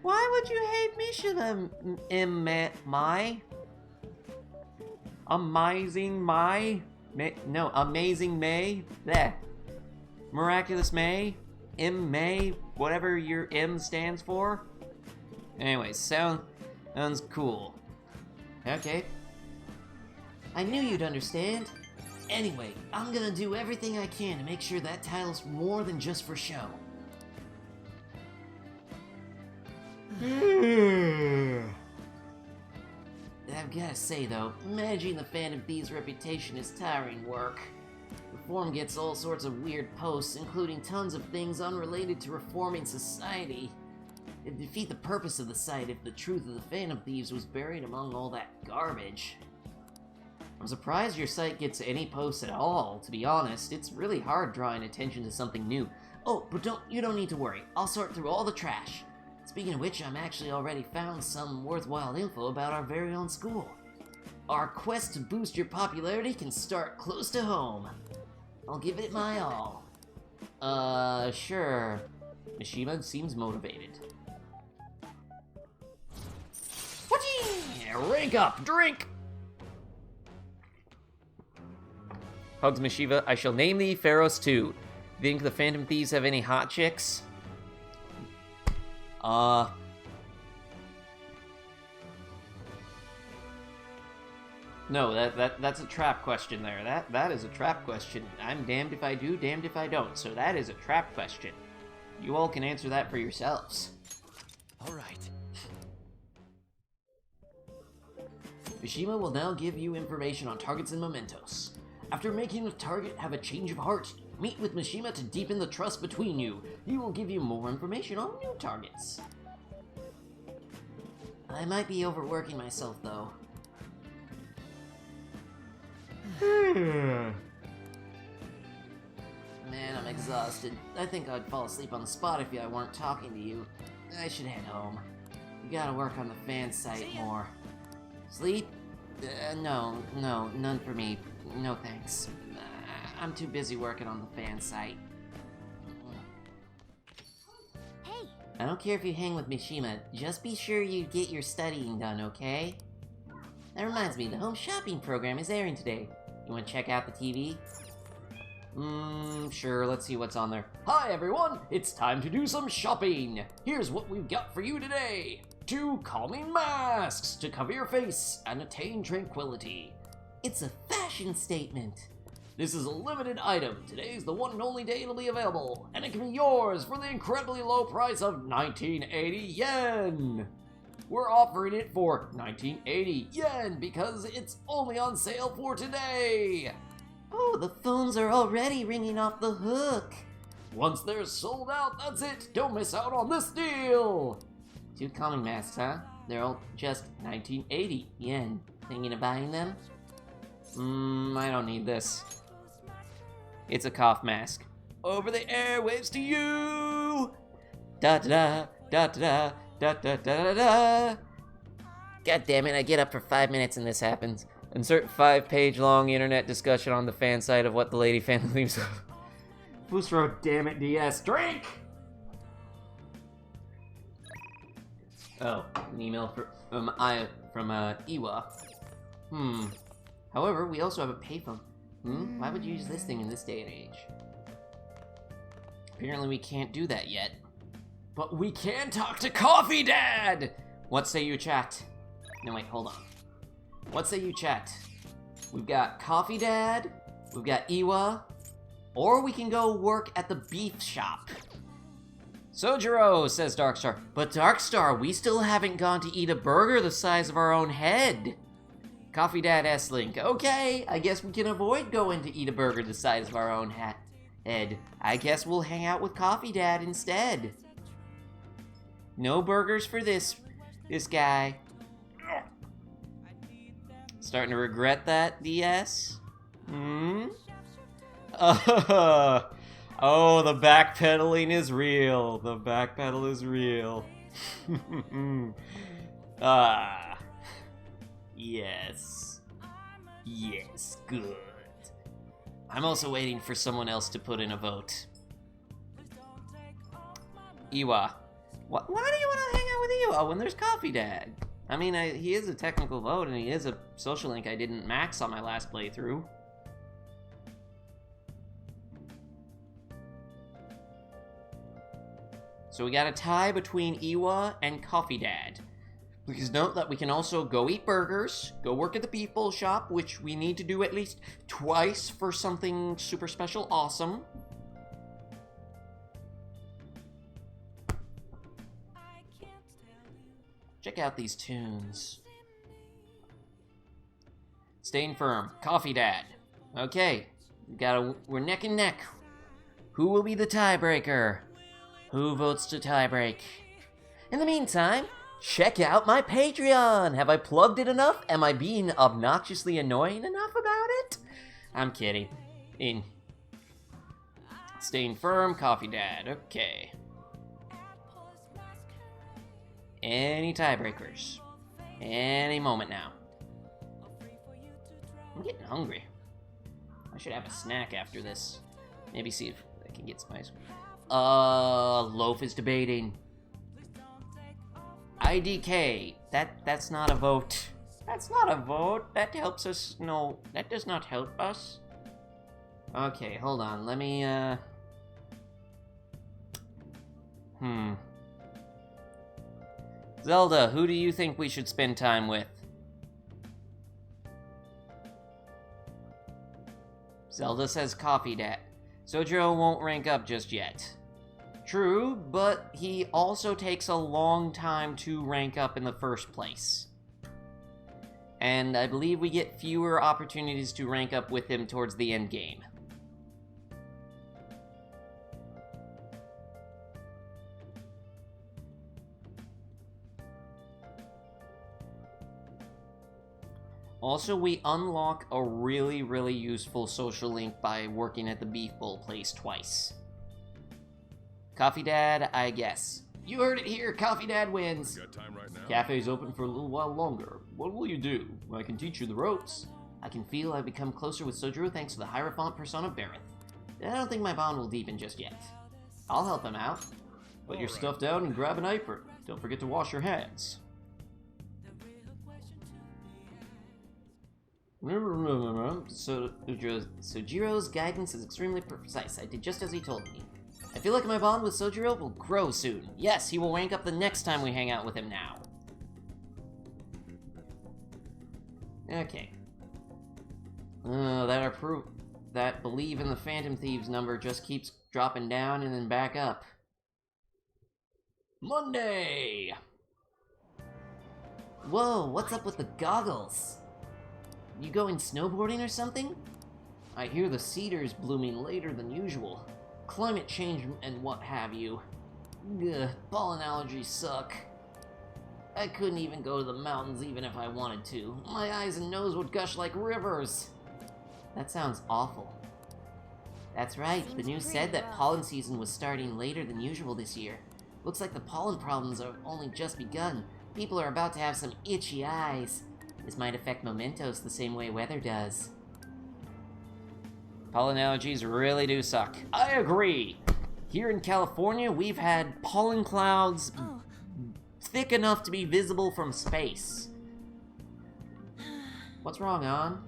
Why would you hate Mishima, Amazing May? Bleh. Miraculous May? May? Whatever your M stands for? Anyways, sounds cool. Okay. I knew you'd understand. Anyway, I'm gonna do everything I can to make sure that title's more than just for show. I've gotta say though, managing the Phantom Thieves' reputation is tiring work. The forum gets all sorts of weird posts, including tons of things unrelated to reforming society. It'd defeat the purpose of the site if the truth of the Phantom Thieves was buried among all that garbage. I'm surprised your site gets any posts at all, to be honest. It's really hard drawing attention to something new. Oh, but you don't need to worry. I'll sort through all the trash. Speaking of which, I'm actually already found some worthwhile info about our very own school. Our quest to boost your popularity can start close to home. I'll give it my all. Sure. Mishima seems motivated. Whatchee! Rank up! Drink! Hugs Mishiva, I shall name thee Pharos 2. Think the Phantom Thieves have any hot chicks? No, that's a trap question there. That is a trap question. I'm damned if I do, damned if I don't. So that is a trap question. You all can answer that for yourselves. All right. Mishima will now give you information on targets and mementos. After making a target have a change of heart, meet with Mishima to deepen the trust between you. He will give you more information on new targets. I might be overworking myself, though. Man, I'm exhausted. I think I'd fall asleep on the spot if I weren't talking to you. I should head home. We gotta work on the fan site more. Sleep? No, none for me. No thanks. I'm too busy working on the fan site. Hey! I don't care if you hang with Mishima, just be sure you get your studying done, okay? That reminds me, the home shopping program is airing today. You wanna check out the TV? Sure, let's see what's on there. Hi everyone, it's time to do some shopping! Here's what we've got for you today! 2 calming masks to cover your face and attain tranquility. It's a fashion statement. This is a limited item. Today's the one and only day it'll be available, and it can be yours for the incredibly low price of 1980 yen. We're offering it for 1980 yen because it's only on sale for today. Oh, the phones are already ringing off the hook. Once they're sold out, that's it. Don't miss out on this deal. 2 calming masks, huh? They're all just 1980 yen. Thinking of buying them? I don't need this. It's a cough mask. Over the airwaves to you! Da da da da da da da da da. God damn it, I get up for 5 minutes and this happens. Insert 5-page long internet discussion on the fan site of what the lady fan leaves. Fusro, damn it, DS. Drink! Oh, an email from Iwa. However, we also have a payphone. Why would you use this thing in this day and age? Apparently we can't do that yet. But we can talk to Coffee Dad! What say you, chat? No, wait, hold on. What say you, chat? We've got Coffee Dad, We've got Iwa, or we can go work at the beef shop. Sojiro, says Darkstar. But Darkstar, we still haven't gone to eat a burger the size of our own head. Coffee Dad S-Link. Okay, I guess we can avoid going to eat a burger the size of our own head. I guess we'll hang out with Coffee Dad instead. No burgers for this guy. Starting to regret that, DS? Oh, the backpedaling is real. The backpedal is real. Yes. Yes, good. I'm also waiting for someone else to put in a vote. Iwa. Why do you want to hang out with Iwa when there's Coffee Dad? I mean, he is a technical vote, and he is a social link I didn't max on my last playthrough. So we got a tie between Iwa and Coffee Dad. Please note that we can also go eat burgers, go work at the beef bowl shop, which we need to do at least twice for something super special awesome. Check out these tunes. Staying firm. Coffee Dad. Okay, we're neck and neck. Who will be the tiebreaker? Who votes to tiebreak? In the meantime, check out my Patreon! Have I plugged it enough? Am I being obnoxiously annoying enough about it? I'm kidding. Staying firm, Coffee Dad. Okay. Any tiebreakers? Any moment now. I'm getting hungry. I should have a snack after this. Maybe see if I can get some ice cream. Loaf is debating. IDK. That's not a vote. That's not a vote. That helps us. No, that does not help us. Okay, hold on. Let me, Zelda, who do you think we should spend time with? Zelda says Coffee Dad. Sojiro won't rank up just yet. True, but he also takes a long time to rank up in the first place. And I believe we get fewer opportunities to rank up with him towards the end game. Also, we unlock a really, really useful social link by working at the Beef Bowl place twice. Coffee Dad, I guess. You heard it here, Coffee Dad wins. Got time right now? Cafe's open for a little while longer. What will you do? I can teach you the ropes. I can feel I've become closer with Sojiro thanks to the Hierophant persona Bareth. I don't think my bond will deepen just yet. I'll help him out. Put your stuff down and grab an apron. Don't forget to wash your hands. So Sojiro's guidance is extremely precise. I did just as he told me. I feel like my bond with Sojiro will grow soon. Yes, he will rank up the next time we hang out with him now. Okay. That believe in the Phantom Thieves number just keeps dropping down and then back up. Monday! Whoa, what's up with the goggles? You going snowboarding or something? I hear the cedar's blooming later than usual. Climate change and what have you. Ugh, pollen allergies suck. I couldn't even go to the mountains even if I wanted to. My eyes and nose would gush like rivers. That sounds awful. That's right, the news said that pollen season was starting later than usual this year. Looks like the pollen problems have only just begun. People are about to have some itchy eyes. This might affect mementos the same way weather does. Pollen allergies really do suck. I agree! Here in California, we've had pollen clouds thick enough to be visible from space. What's wrong, An?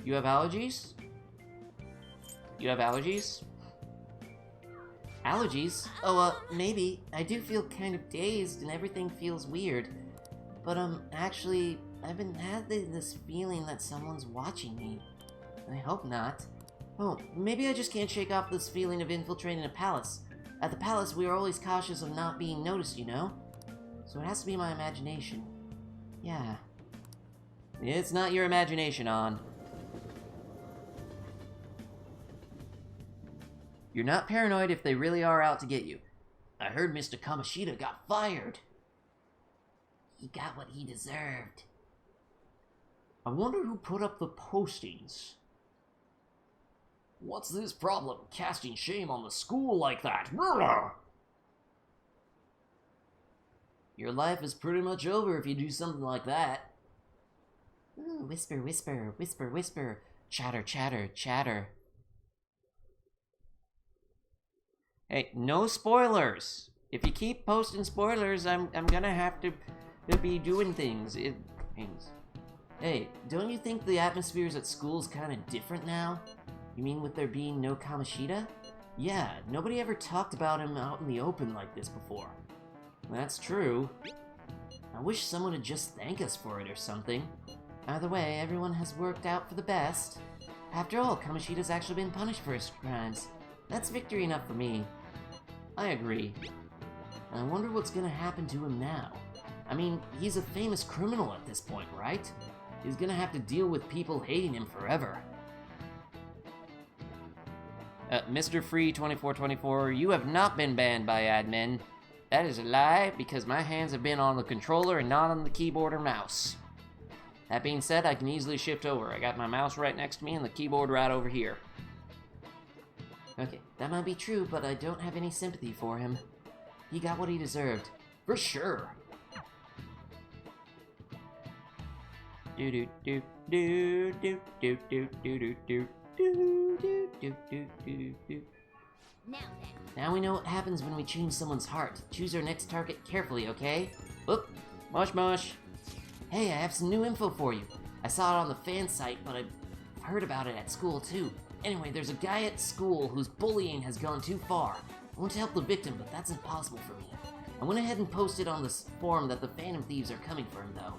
You have allergies? You have allergies? Allergies? Oh, maybe. I do feel kind of dazed and everything feels weird. But, actually, I've been having this feeling that someone's watching me. I hope not. Oh, maybe I just can't shake off this feeling of infiltrating a palace. At the palace, we are always cautious of not being noticed, you know? So it has to be my imagination. Yeah. It's not your imagination, On. You're not paranoid if they really are out to get you. I heard Mr. Kamoshida got fired. He got what he deserved. I wonder who put up the postings. What's this problem, casting shame on the school like that? Your life is pretty much over if you do something like that. Ooh, whisper, whisper, whisper, whisper. Chatter, chatter, chatter. Hey, no spoilers. If you keep posting spoilers, I'm gonna have to be doing things. Hey, don't you think the atmospheres at school's kind of different now? You mean with there being no Kamoshida? Yeah, nobody ever talked about him out in the open like this before. That's true. I wish someone would just thank us for it or something. Either way, everyone has worked out for the best. After all, Kamoshida's actually been punished for his crimes. That's victory enough for me. I agree. I wonder what's gonna happen to him now. I mean, he's a famous criminal at this point, right? He's gonna have to deal with people hating him forever. Mr. Free 2424, you have not been banned by admin. That is a lie, because my hands have been on the controller and not on the keyboard or mouse. That being said, I can easily shift over. I got my mouse right next to me and the keyboard right over here. Okay, that might be true, but I don't have any sympathy for him. He got what he deserved. For sure. Do do do do do do do do do do do do do do do. Now we know what happens when we change someone's heart. Choose our next target carefully, okay? Oop, mush mush. Hey, I have some new info for you. I saw it on the fan site, but I've heard about it at school too. Anyway, there's a guy at school whose bullying has gone too far. I want to help the victim, but that's impossible for me. I went ahead and posted on this forum that the Phantom Thieves are coming for him, though.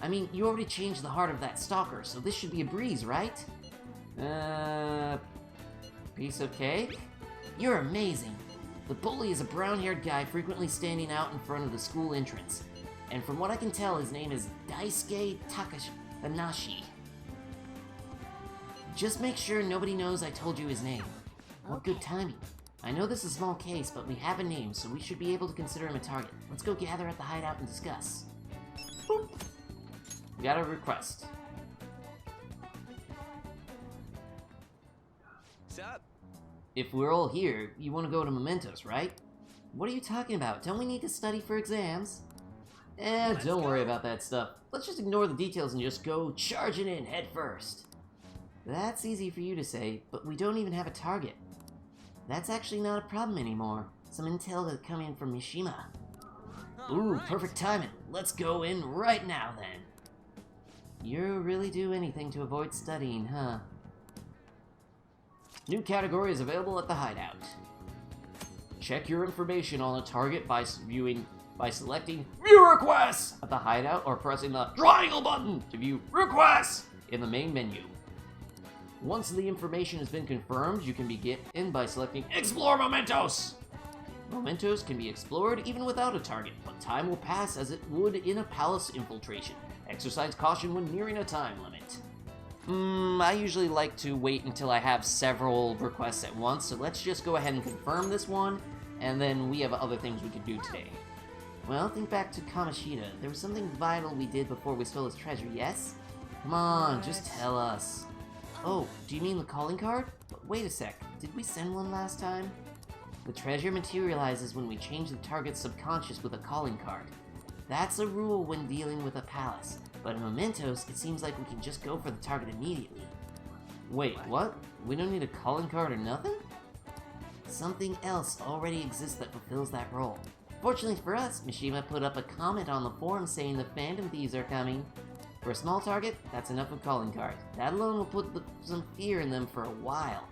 I mean, you already changed the heart of that stalker, so this should be a breeze, right? Piece of cake? You're amazing. The bully is a brown-haired guy frequently standing out in front of the school entrance. And from what I can tell, his name is Daisuke Takanashi. Just make sure nobody knows I told you his name. What good timing. I know this is a small case, but we have a name, so we should be able to consider him a target. Let's go gather at the hideout and discuss. Boop. We got a request. Sup? If we're all here, you want to go to Mementos, right? What are you talking about? Don't we need to study for exams? Don't worry about that stuff. Let's just ignore the details and just go charging in head first. That's easy for you to say, but we don't even have a target. That's actually not a problem anymore. Some intel is coming from Mishima. Ooh, perfect timing. Let's go in right now then. You really do anything to avoid studying, huh? New category is available at the hideout. Check your information on a target by selecting View Requests at the hideout or pressing the triangle button to view requests in the main menu. Once the information has been confirmed, you can begin by selecting Explore Mementos. Mementos can be explored even without a target, but time will pass as it would in a palace infiltration. Exercise caution when nearing a time limit. I usually like to wait until I have several requests at once, so let's just go ahead and confirm this one, and then we have other things we could do today. Well, think back to Kamoshida. There was something vital we did before we stole his treasure, yes? Come on, just tell us. Oh, do you mean the calling card? But wait a sec, did we send one last time? The treasure materializes when we change the target's subconscious with a calling card. That's a rule when dealing with a palace, but in Mementos, it seems like we can just go for the target immediately. Wait, what? We don't need a calling card or nothing? Something else already exists that fulfills that role. Fortunately for us, Mishima put up a comment on the forum saying the Phantom Thieves are coming. For a small target, that's enough of calling card. That alone will put some fear in them for a while.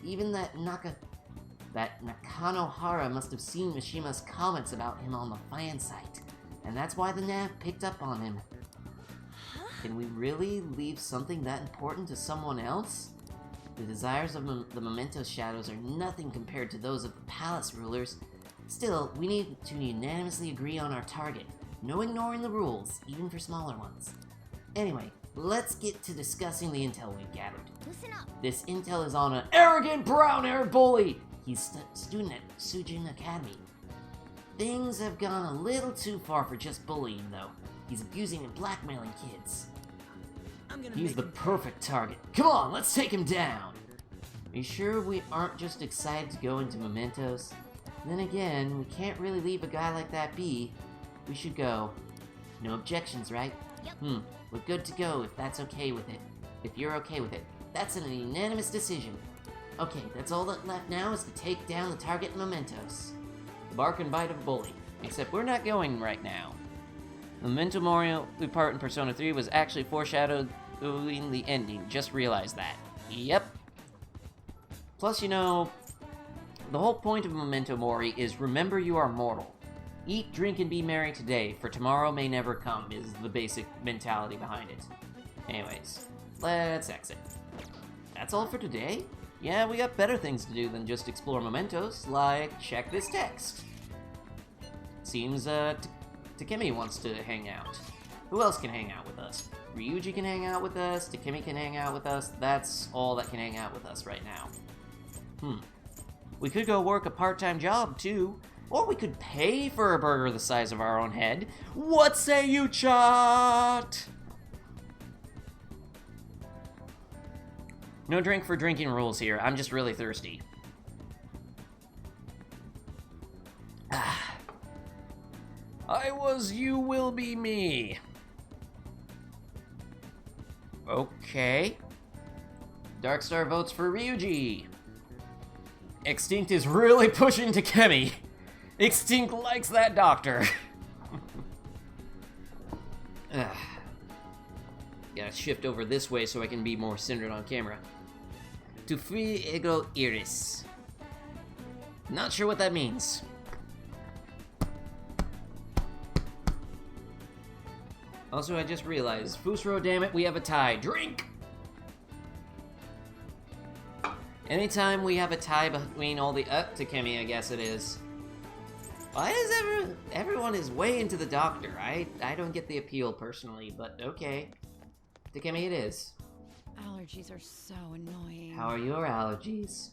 Even that Nakanohara must have seen Mishima's comments about him on the fan site. And that's why the nav picked up on him. Can we really leave something that important to someone else? The desires of the Memento Shadows are nothing compared to those of the Palace rulers. Still, we need to unanimously agree on our target. No ignoring the rules, even for smaller ones. Anyway, let's get to discussing the intel we've gathered. Listen up. This intel is on an arrogant brown-haired bully! He's a student at Sujin Academy. Things have gone a little too far for just bullying, though. He's abusing and blackmailing kids. He's the perfect target. Come on, let's take him down! Are you sure we aren't just excited to go into Mementos? Then again, we can't really leave a guy like that be. We should go. No objections, right? Yep. We're good to go if that's okay with it. If you're okay with it. That's an unanimous decision. Okay, that's all that left now is to take down the target Mementos. The bark and bite of a bully. Except we're not going right now. The Memento Mori we part in Persona 3 was actually foreshadowing the ending. Just realized that. Yep. Plus, you know, the whole point of Memento Mori is remember you are mortal. Eat, drink, and be merry today, for tomorrow may never come, is the basic mentality behind it. Anyways, let's exit. That's all for today? Yeah, we got better things to do than just explore mementos, like check this text. Seems, Takemi wants to hang out. Who else can hang out with us? Ryuji can hang out with us, Takemi can hang out with us, that's all that can hang out with us right now. We could go work a part-time job, too. Or we could pay for a burger the size of our own head. What say you, chat? No drink for drinking rules here. I'm just really thirsty. I was you will be me. Okay. Darkstar votes for Ryuji. Extinct is really pushing Takemi. Extinct likes that doctor. Gotta shift over this way so I can be more centered on camera. To free ego iris. Not sure what that means. Also, I just realized, Fusro, damn it, we have a tie. Drink! Anytime we have a tie between all the Takemi, I guess it is. Why does everyone is way into the doctor? I don't get the appeal personally, but okay. Takemi it is. Allergies are so annoying. How are your allergies?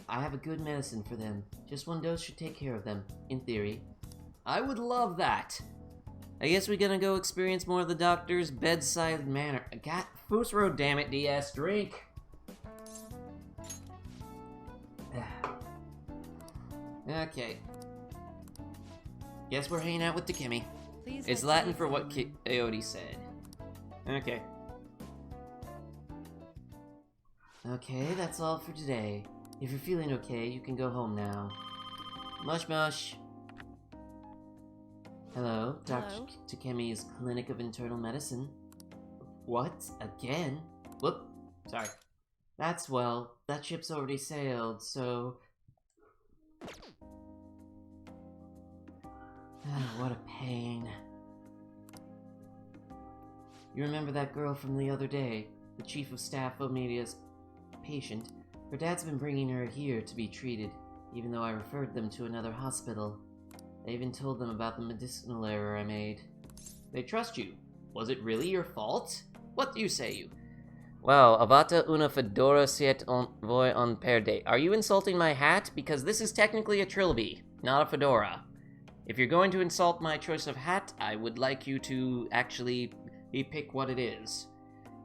I have a good medicine for them. Just one dose should take care of them, in theory. I would love that. I guess we're gonna go experience more of the doctor's bedside manner. God, Fusro, damn it, DS, drink! Okay. Guess we're hanging out with Takemi. Please It's Latin for what Aote said. Okay. Okay, that's all for today. If you're feeling okay, you can go home now. Mush mush. Hello, Dr. Takemi's Clinic of Internal Medicine. What? Again? Whoop. Sorry. That's well, that ship's already sailed, so... what a pain. You remember that girl from the other day? The Chief of Staff Omedia's patient? Her dad's been bringing her here to be treated, even though I referred them to another hospital. I even told them about the medicinal error I made. They trust you. Was it really your fault? What do you say, you? Wow, avata una fedora siet voi on perde. Are you insulting my hat? Because this is technically a trilby, not a fedora. If you're going to insult my choice of hat, I would like you to actually pick what it is.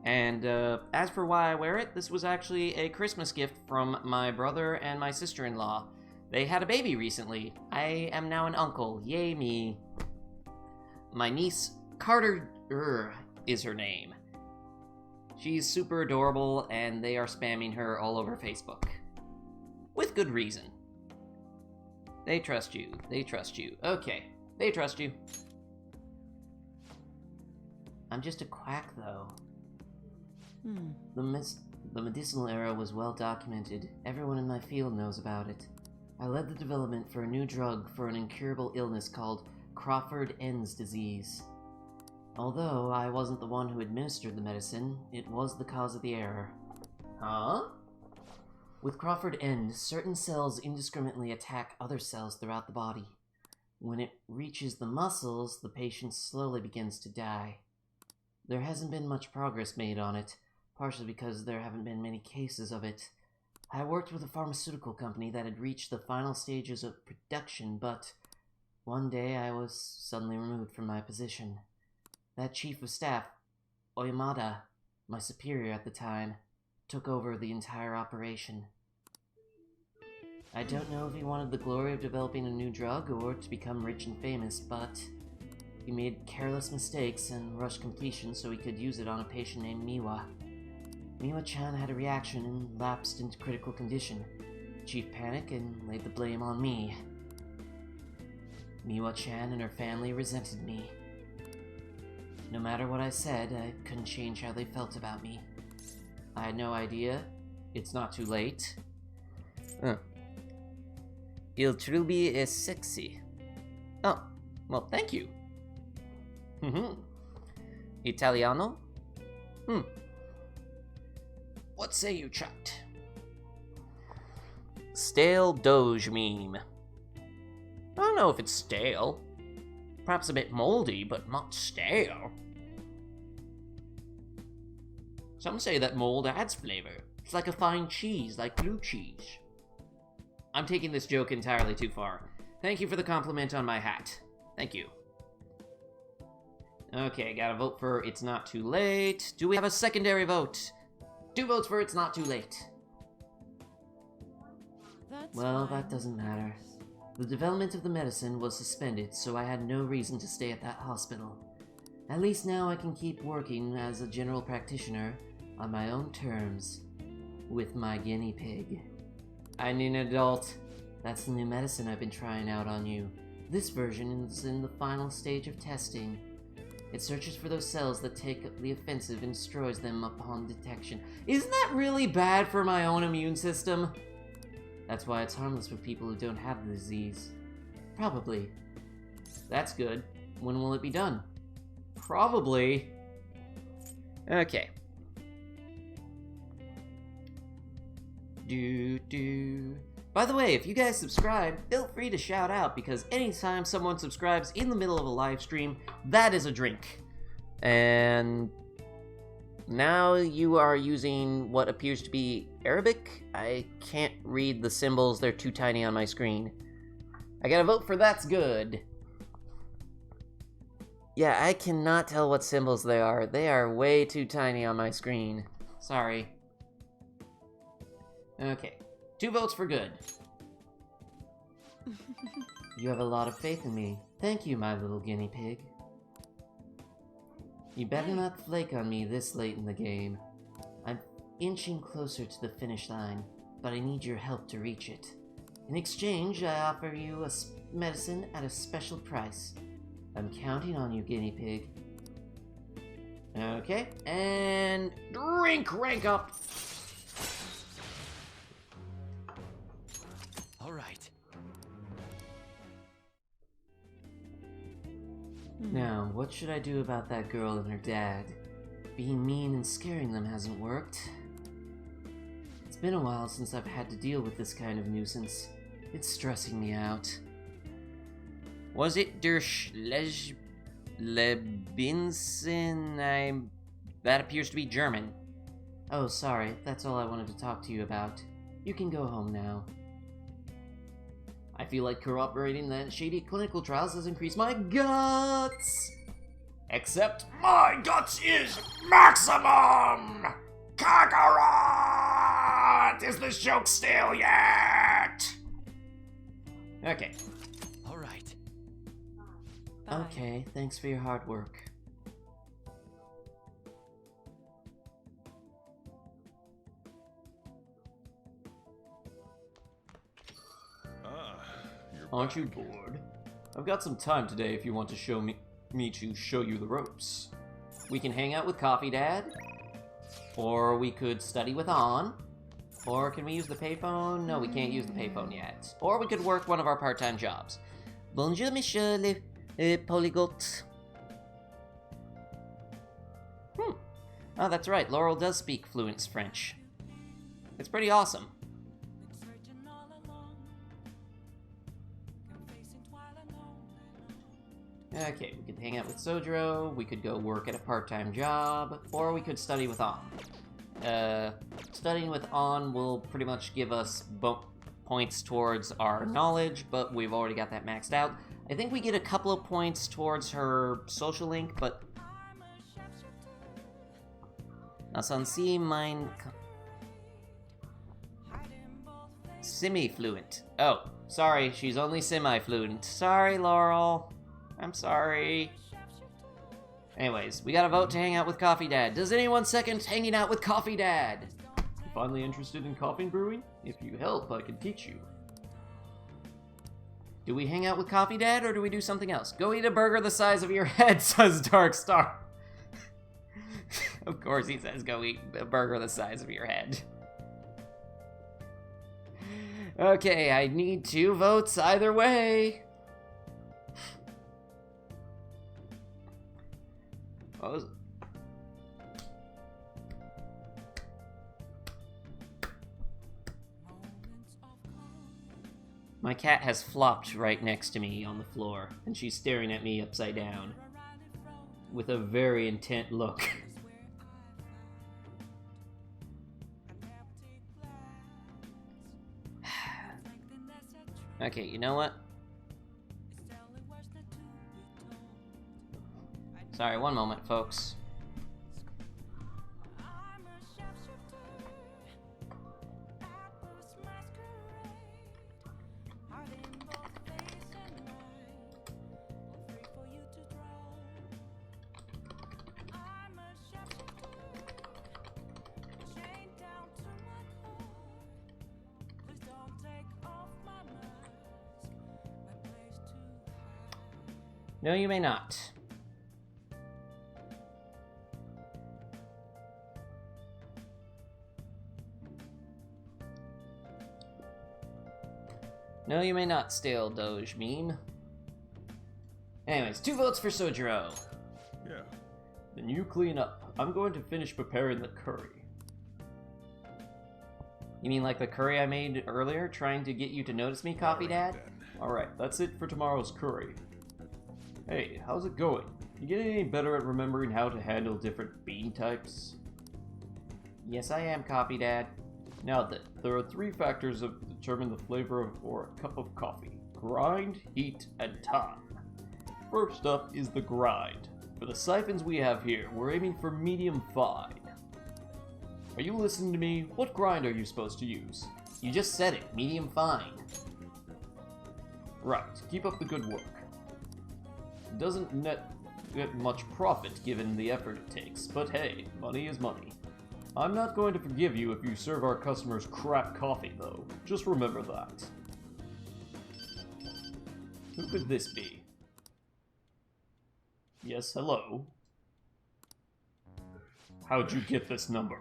And as for why I wear it, this was actually a Christmas gift from my brother and my sister-in-law. They had a baby recently. I am now an uncle. Yay me. My niece, Carter is her name. She's super adorable, and they are spamming her all over Facebook. With good reason. They trust you. They trust you. Okay. They trust you. I'm just a quack, though. The medicinal error was well documented. Everyone in my field knows about it. I led the development for a new drug for an incurable illness called Crawford-Enns disease. Although I wasn't the one who administered the medicine, it was the cause of the error. Huh? With Crawford End, certain cells indiscriminately attack other cells throughout the body. When it reaches the muscles, the patient slowly begins to die. There hasn't been much progress made on it, partially because there haven't been many cases of it. I worked with a pharmaceutical company that had reached the final stages of production, but one day I was suddenly removed from my position. That chief of staff, Oyamada, my superior at the time, took over the entire operation. I don't know if he wanted the glory of developing a new drug or to become rich and famous, but he made careless mistakes and rushed completion so he could use it on a patient named Miwa. Miwa-chan had a reaction and lapsed into critical condition. The chief panicked and laid the blame on me. Miwa-chan and her family resented me. No matter what I said, I couldn't change how they felt about me. I had no idea. It's not too late. Il truly is sexy. Oh, well, thank you. Italiano? What say you, Chat? Stale Doge meme. I don't know if it's stale. Perhaps a bit moldy, but not stale. Some say that mold adds flavor. It's like a fine cheese, like blue cheese. I'm taking this joke entirely too far. Thank you for the compliment on my hat. Thank you. Okay, gotta vote for It's Not Too Late. Do we have a secondary vote? 2 votes for It's Not Too Late. Well, that doesn't matter. The development of the medicine was suspended, so I had no reason to stay at that hospital. At least now I can keep working as a general practitioner on my own terms with my guinea pig. I need an adult. That's the new medicine I've been trying out on you. This version is in the final stage of testing. It searches for those cells that take the offensive and destroys them upon detection. Isn't that really bad for my own immune system? That's why it's harmless for people who don't have the disease. Probably. That's good. When will it be done? Probably. Okay. By the way, if you guys subscribe, feel free to shout out, because anytime someone subscribes in the middle of a live stream, that is a drink. And now you are using what appears to be Arabic. I can't read the symbols, they're too tiny on my screen. I gotta vote for That's Good. Yeah, I cannot tell what symbols they are. They are way too tiny on my screen. Sorry. Okay. 2 votes for good. You have a lot of faith in me. Thank you, my little guinea pig. You better not flake on me this late in the game. I'm inching closer to the finish line, but I need your help to reach it. In exchange, I offer you a medicine at a special price. I'm counting on you, guinea pig. Okay, and drink rank up! All right. Now, what should I do about that girl and her dad? Being mean and scaring them hasn't worked. It's been a while since I've had to deal with this kind of nuisance. It's stressing me out. Was it der Lebinsen? That appears to be German. Oh, sorry, that's all I wanted to talk to you about. You can go home now. I feel like corroborating that shady clinical trials has increased my guts! Except my guts is maximum! Kakarot! Is this joke stale yet? Okay. All right. Okay, thanks for your hard work. Aren't you bored? I've got some time today if you want to show me to show you the ropes. We can hang out with Coffee Dad, or we could study with On, or can we use the payphone? No, we can't use the payphone yet. Or we could work one of our part-time jobs. Bonjour, monsieur le polyglot. Oh, that's right, Laurel does speak fluent French. It's pretty awesome. Okay, we could hang out with Sojiro, we could go work at a part-time job, or we could study with An. Studying with An will pretty much give us points towards our knowledge, but we've already got that maxed out. I think we get a couple of points towards her social link, but... Nasansi mine... Semi-fluent. Oh, sorry, she's only semi-fluent. Sorry, Laurel. I'm sorry. Anyways, we got a vote to hang out with Coffee Dad. Does anyone second hanging out with Coffee Dad? You finally interested in coffee brewing? If you help, I can teach you. Do we hang out with Coffee Dad, or do we do something else? Go eat a burger the size of your head, says Dark Star. Of course he says go eat a burger the size of your head. Okay, I need 2 votes either way. What was it? My cat has flopped right next to me on the floor, and she's staring at me upside down with a very intent look. Okay, you know what? Sorry, one moment, folks. No, you may not. No, you may not, stale Doge meme. Anyways, 2 votes for Sojiro. Yeah. Then you clean up. I'm going to finish preparing the curry. You mean like the curry I made earlier, trying to get you to notice me, Coffee Dad? Alright, that's it for tomorrow's curry. Hey, how's it going? You getting any better at remembering how to handle different bean types? Yes, I am, Coffee Dad. Now then, there are 3 factors that determine the flavor for a cup of coffee. Grind, heat, and time. First up is the grind. For the siphons we have here, we're aiming for medium fine. Are you listening to me? What grind are you supposed to use? You just said it, medium fine. Right, keep up the good work. It doesn't get much profit given the effort it takes, but hey, money is money. I'm not going to forgive you if you serve our customers crap coffee, though. Just remember that. Who could this be? Yes, hello? How'd you get this number?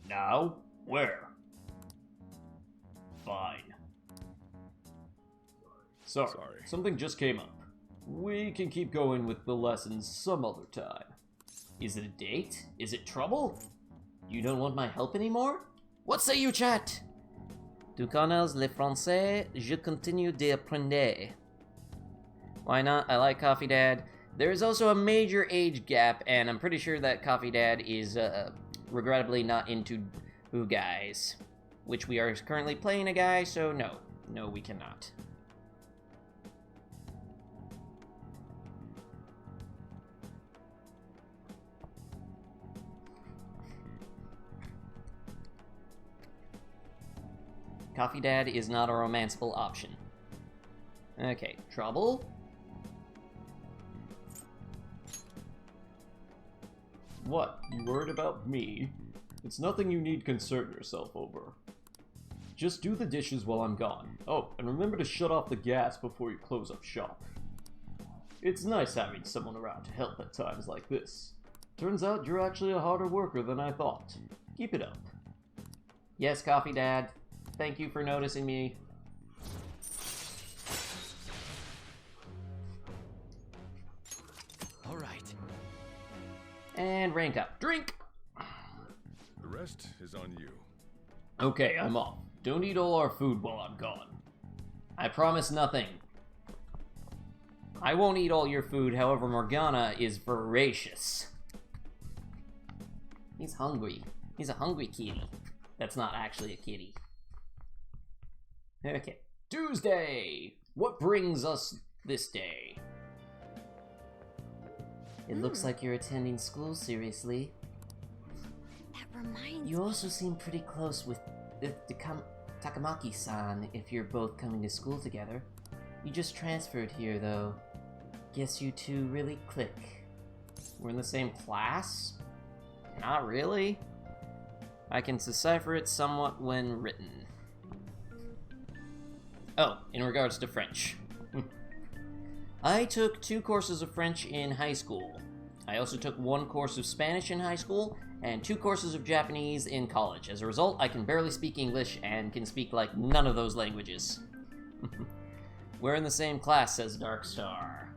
Now? Where? Fine. Sorry, something just came up. We can keep going with the lessons some other time. Is it a date? Is it trouble? You don't want my help anymore? What say you, chat? Tu connais le français? Je continue d'apprendre. Why not? I like Coffee Dad. There is also a major age gap, and I'm pretty sure that Coffee Dad is, regrettably not into guys. Which we are currently playing a guy, so no. No, we cannot. Coffee Dad is not a romanceable option. Okay, trouble? What? You worried about me? It's nothing you need concern yourself over. Just do the dishes while I'm gone. Oh, and remember to shut off the gas before you close up shop. It's nice having someone around to help at times like this. Turns out you're actually a harder worker than I thought. Keep it up. Yes, Coffee Dad. Thank you for noticing me. All right. And rank up. Drink! The rest is on you. Okay, I'm off. Don't eat all our food while I'm gone. I promise nothing. I won't eat all your food, however, Morgana is voracious. He's hungry. He's a hungry kitty. That's not actually a kitty. Okay. Tuesday! What brings us this day? It looks like you're attending school seriously. That reminds You also seem pretty close with the Takamaki-san if you're both coming to school together. You just transferred here, though. Guess you two really click. We're in the same class? Not really. I can decipher it somewhat when written. Oh, in regards to French. I took 2 courses of French in high school. I also took 1 course of Spanish in high school, and 2 courses of Japanese in college. As a result, I can barely speak English and can speak like none of those languages. We're in the same class, says Darkstar.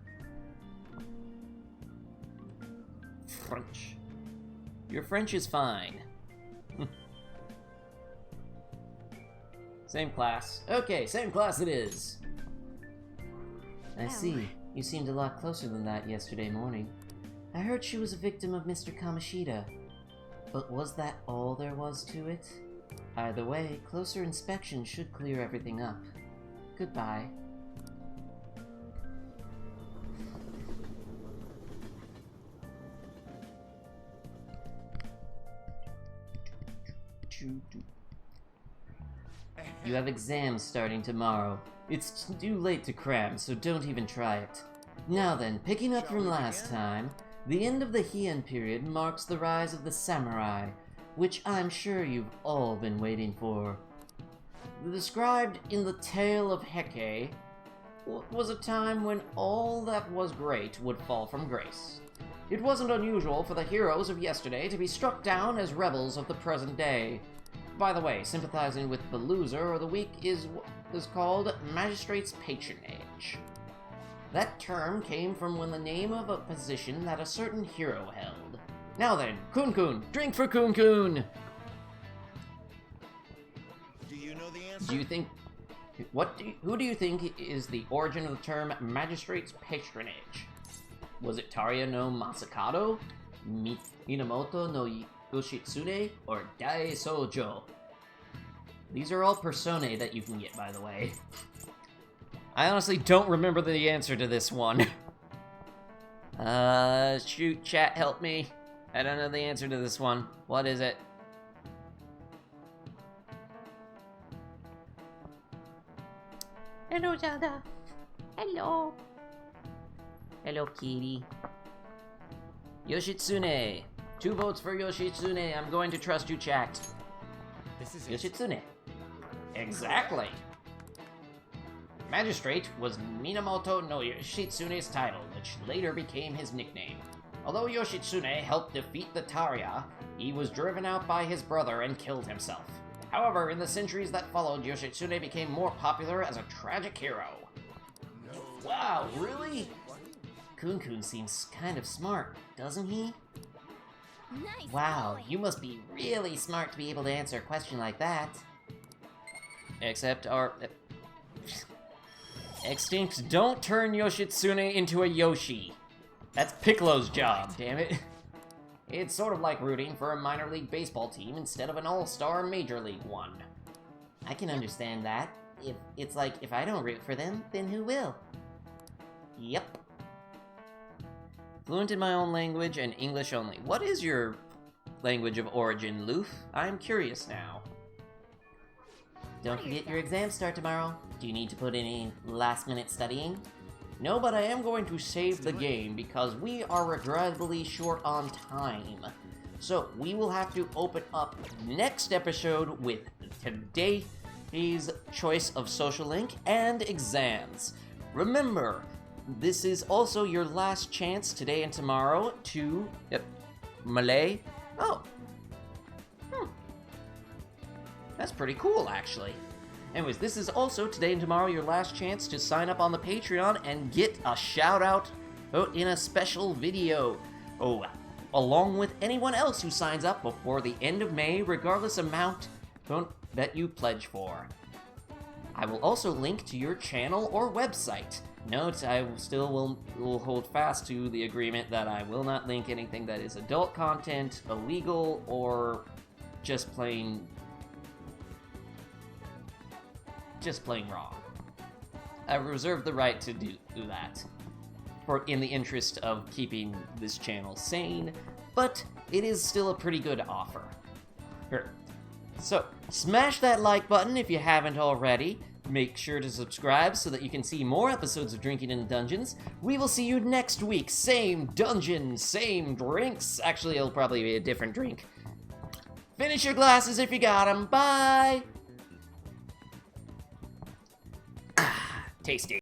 French. Your French is fine. Same class. Okay, same class it is. I see. You seemed a lot closer than that yesterday morning. I heard she was a victim of Mr. Kamoshida. But was that all there was to it? Either way, closer inspection should clear everything up. Goodbye. You have exams starting tomorrow. It's too late to cram, so don't even try it. Now then, picking up from last time, the end of the Heian period marks the rise of the samurai, which I'm sure you've all been waiting for. Described in the Tale of Heke, was a time when all that was great would fall from grace. It wasn't unusual for the heroes of yesterday to be struck down as rebels of the present day. By the way, sympathizing with the loser or the weak is called magistrate's patronage. That term came from when the name of a position that a certain hero held. Now then, Kun-Kun, drink for Kun-Kun! Do you know the answer? Do you think... who do you think is the origin of the term magistrate's patronage? Was it Taria no Masakado, Minamoto no Yoshitsune, or Dai Sojo? These are all personae that you can get, by the way. I honestly don't remember the answer to this one. Shoot, chat, help me. I don't know the answer to this one. What is it? Hello, Zelda. Hello. Hello, kitty. Yoshitsune. 2 votes for Yoshitsune. I'm going to trust you, chat. This is Yoshitsune. Exactly. Magistrate was Minamoto no Yoshitsune's title, which later became his nickname. Although Yoshitsune helped defeat the Taria, he was driven out by his brother and killed himself. However, in the centuries that followed, Yoshitsune became more popular as a tragic hero. Wow, really? Kun-Kun seems kind of smart, doesn't he? Nice. Wow, going. you must be really smart to be able to answer a question like that. Except our... Extinct, don't turn Yoshitsune into a Yoshi. That's Piccolo's job, damn it. It's sort of like rooting for a minor league baseball team instead of an all-star major league one. I can understand that. It's like, if I don't root for them, then who will? Yep. Fluent in my own language and English only. What is your language of origin, Loof? I'm curious now. Don't forget your exams start tomorrow. Do you need to put any last-minute studying? No, but I am going to save the game because we are regrettably short on time. So we will have to open up next episode with today's choice of social link and exams. Remember, this is also your last chance today and tomorrow to... Malay? Oh. That's pretty cool, actually. Anyways, this is also today and tomorrow your last chance to sign up on the Patreon and get a shout-out in a special video. Oh, along with anyone else who signs up before the end of May, regardless amount that you pledge for. I will also link to your channel or website. note, I still will hold fast to the agreement that I will not link anything that is adult content, illegal, or just plain wrong. I reserve the right to do that, in the interest of keeping this channel sane, but it is still a pretty good offer. So, smash that like button if you haven't already. Make sure to subscribe so that you can see more episodes of Drinking in Dungeons. We will see you next week. Same dungeon, same drinks. Actually, it'll probably be a different drink. Finish your glasses if you got them. Bye! Tasty.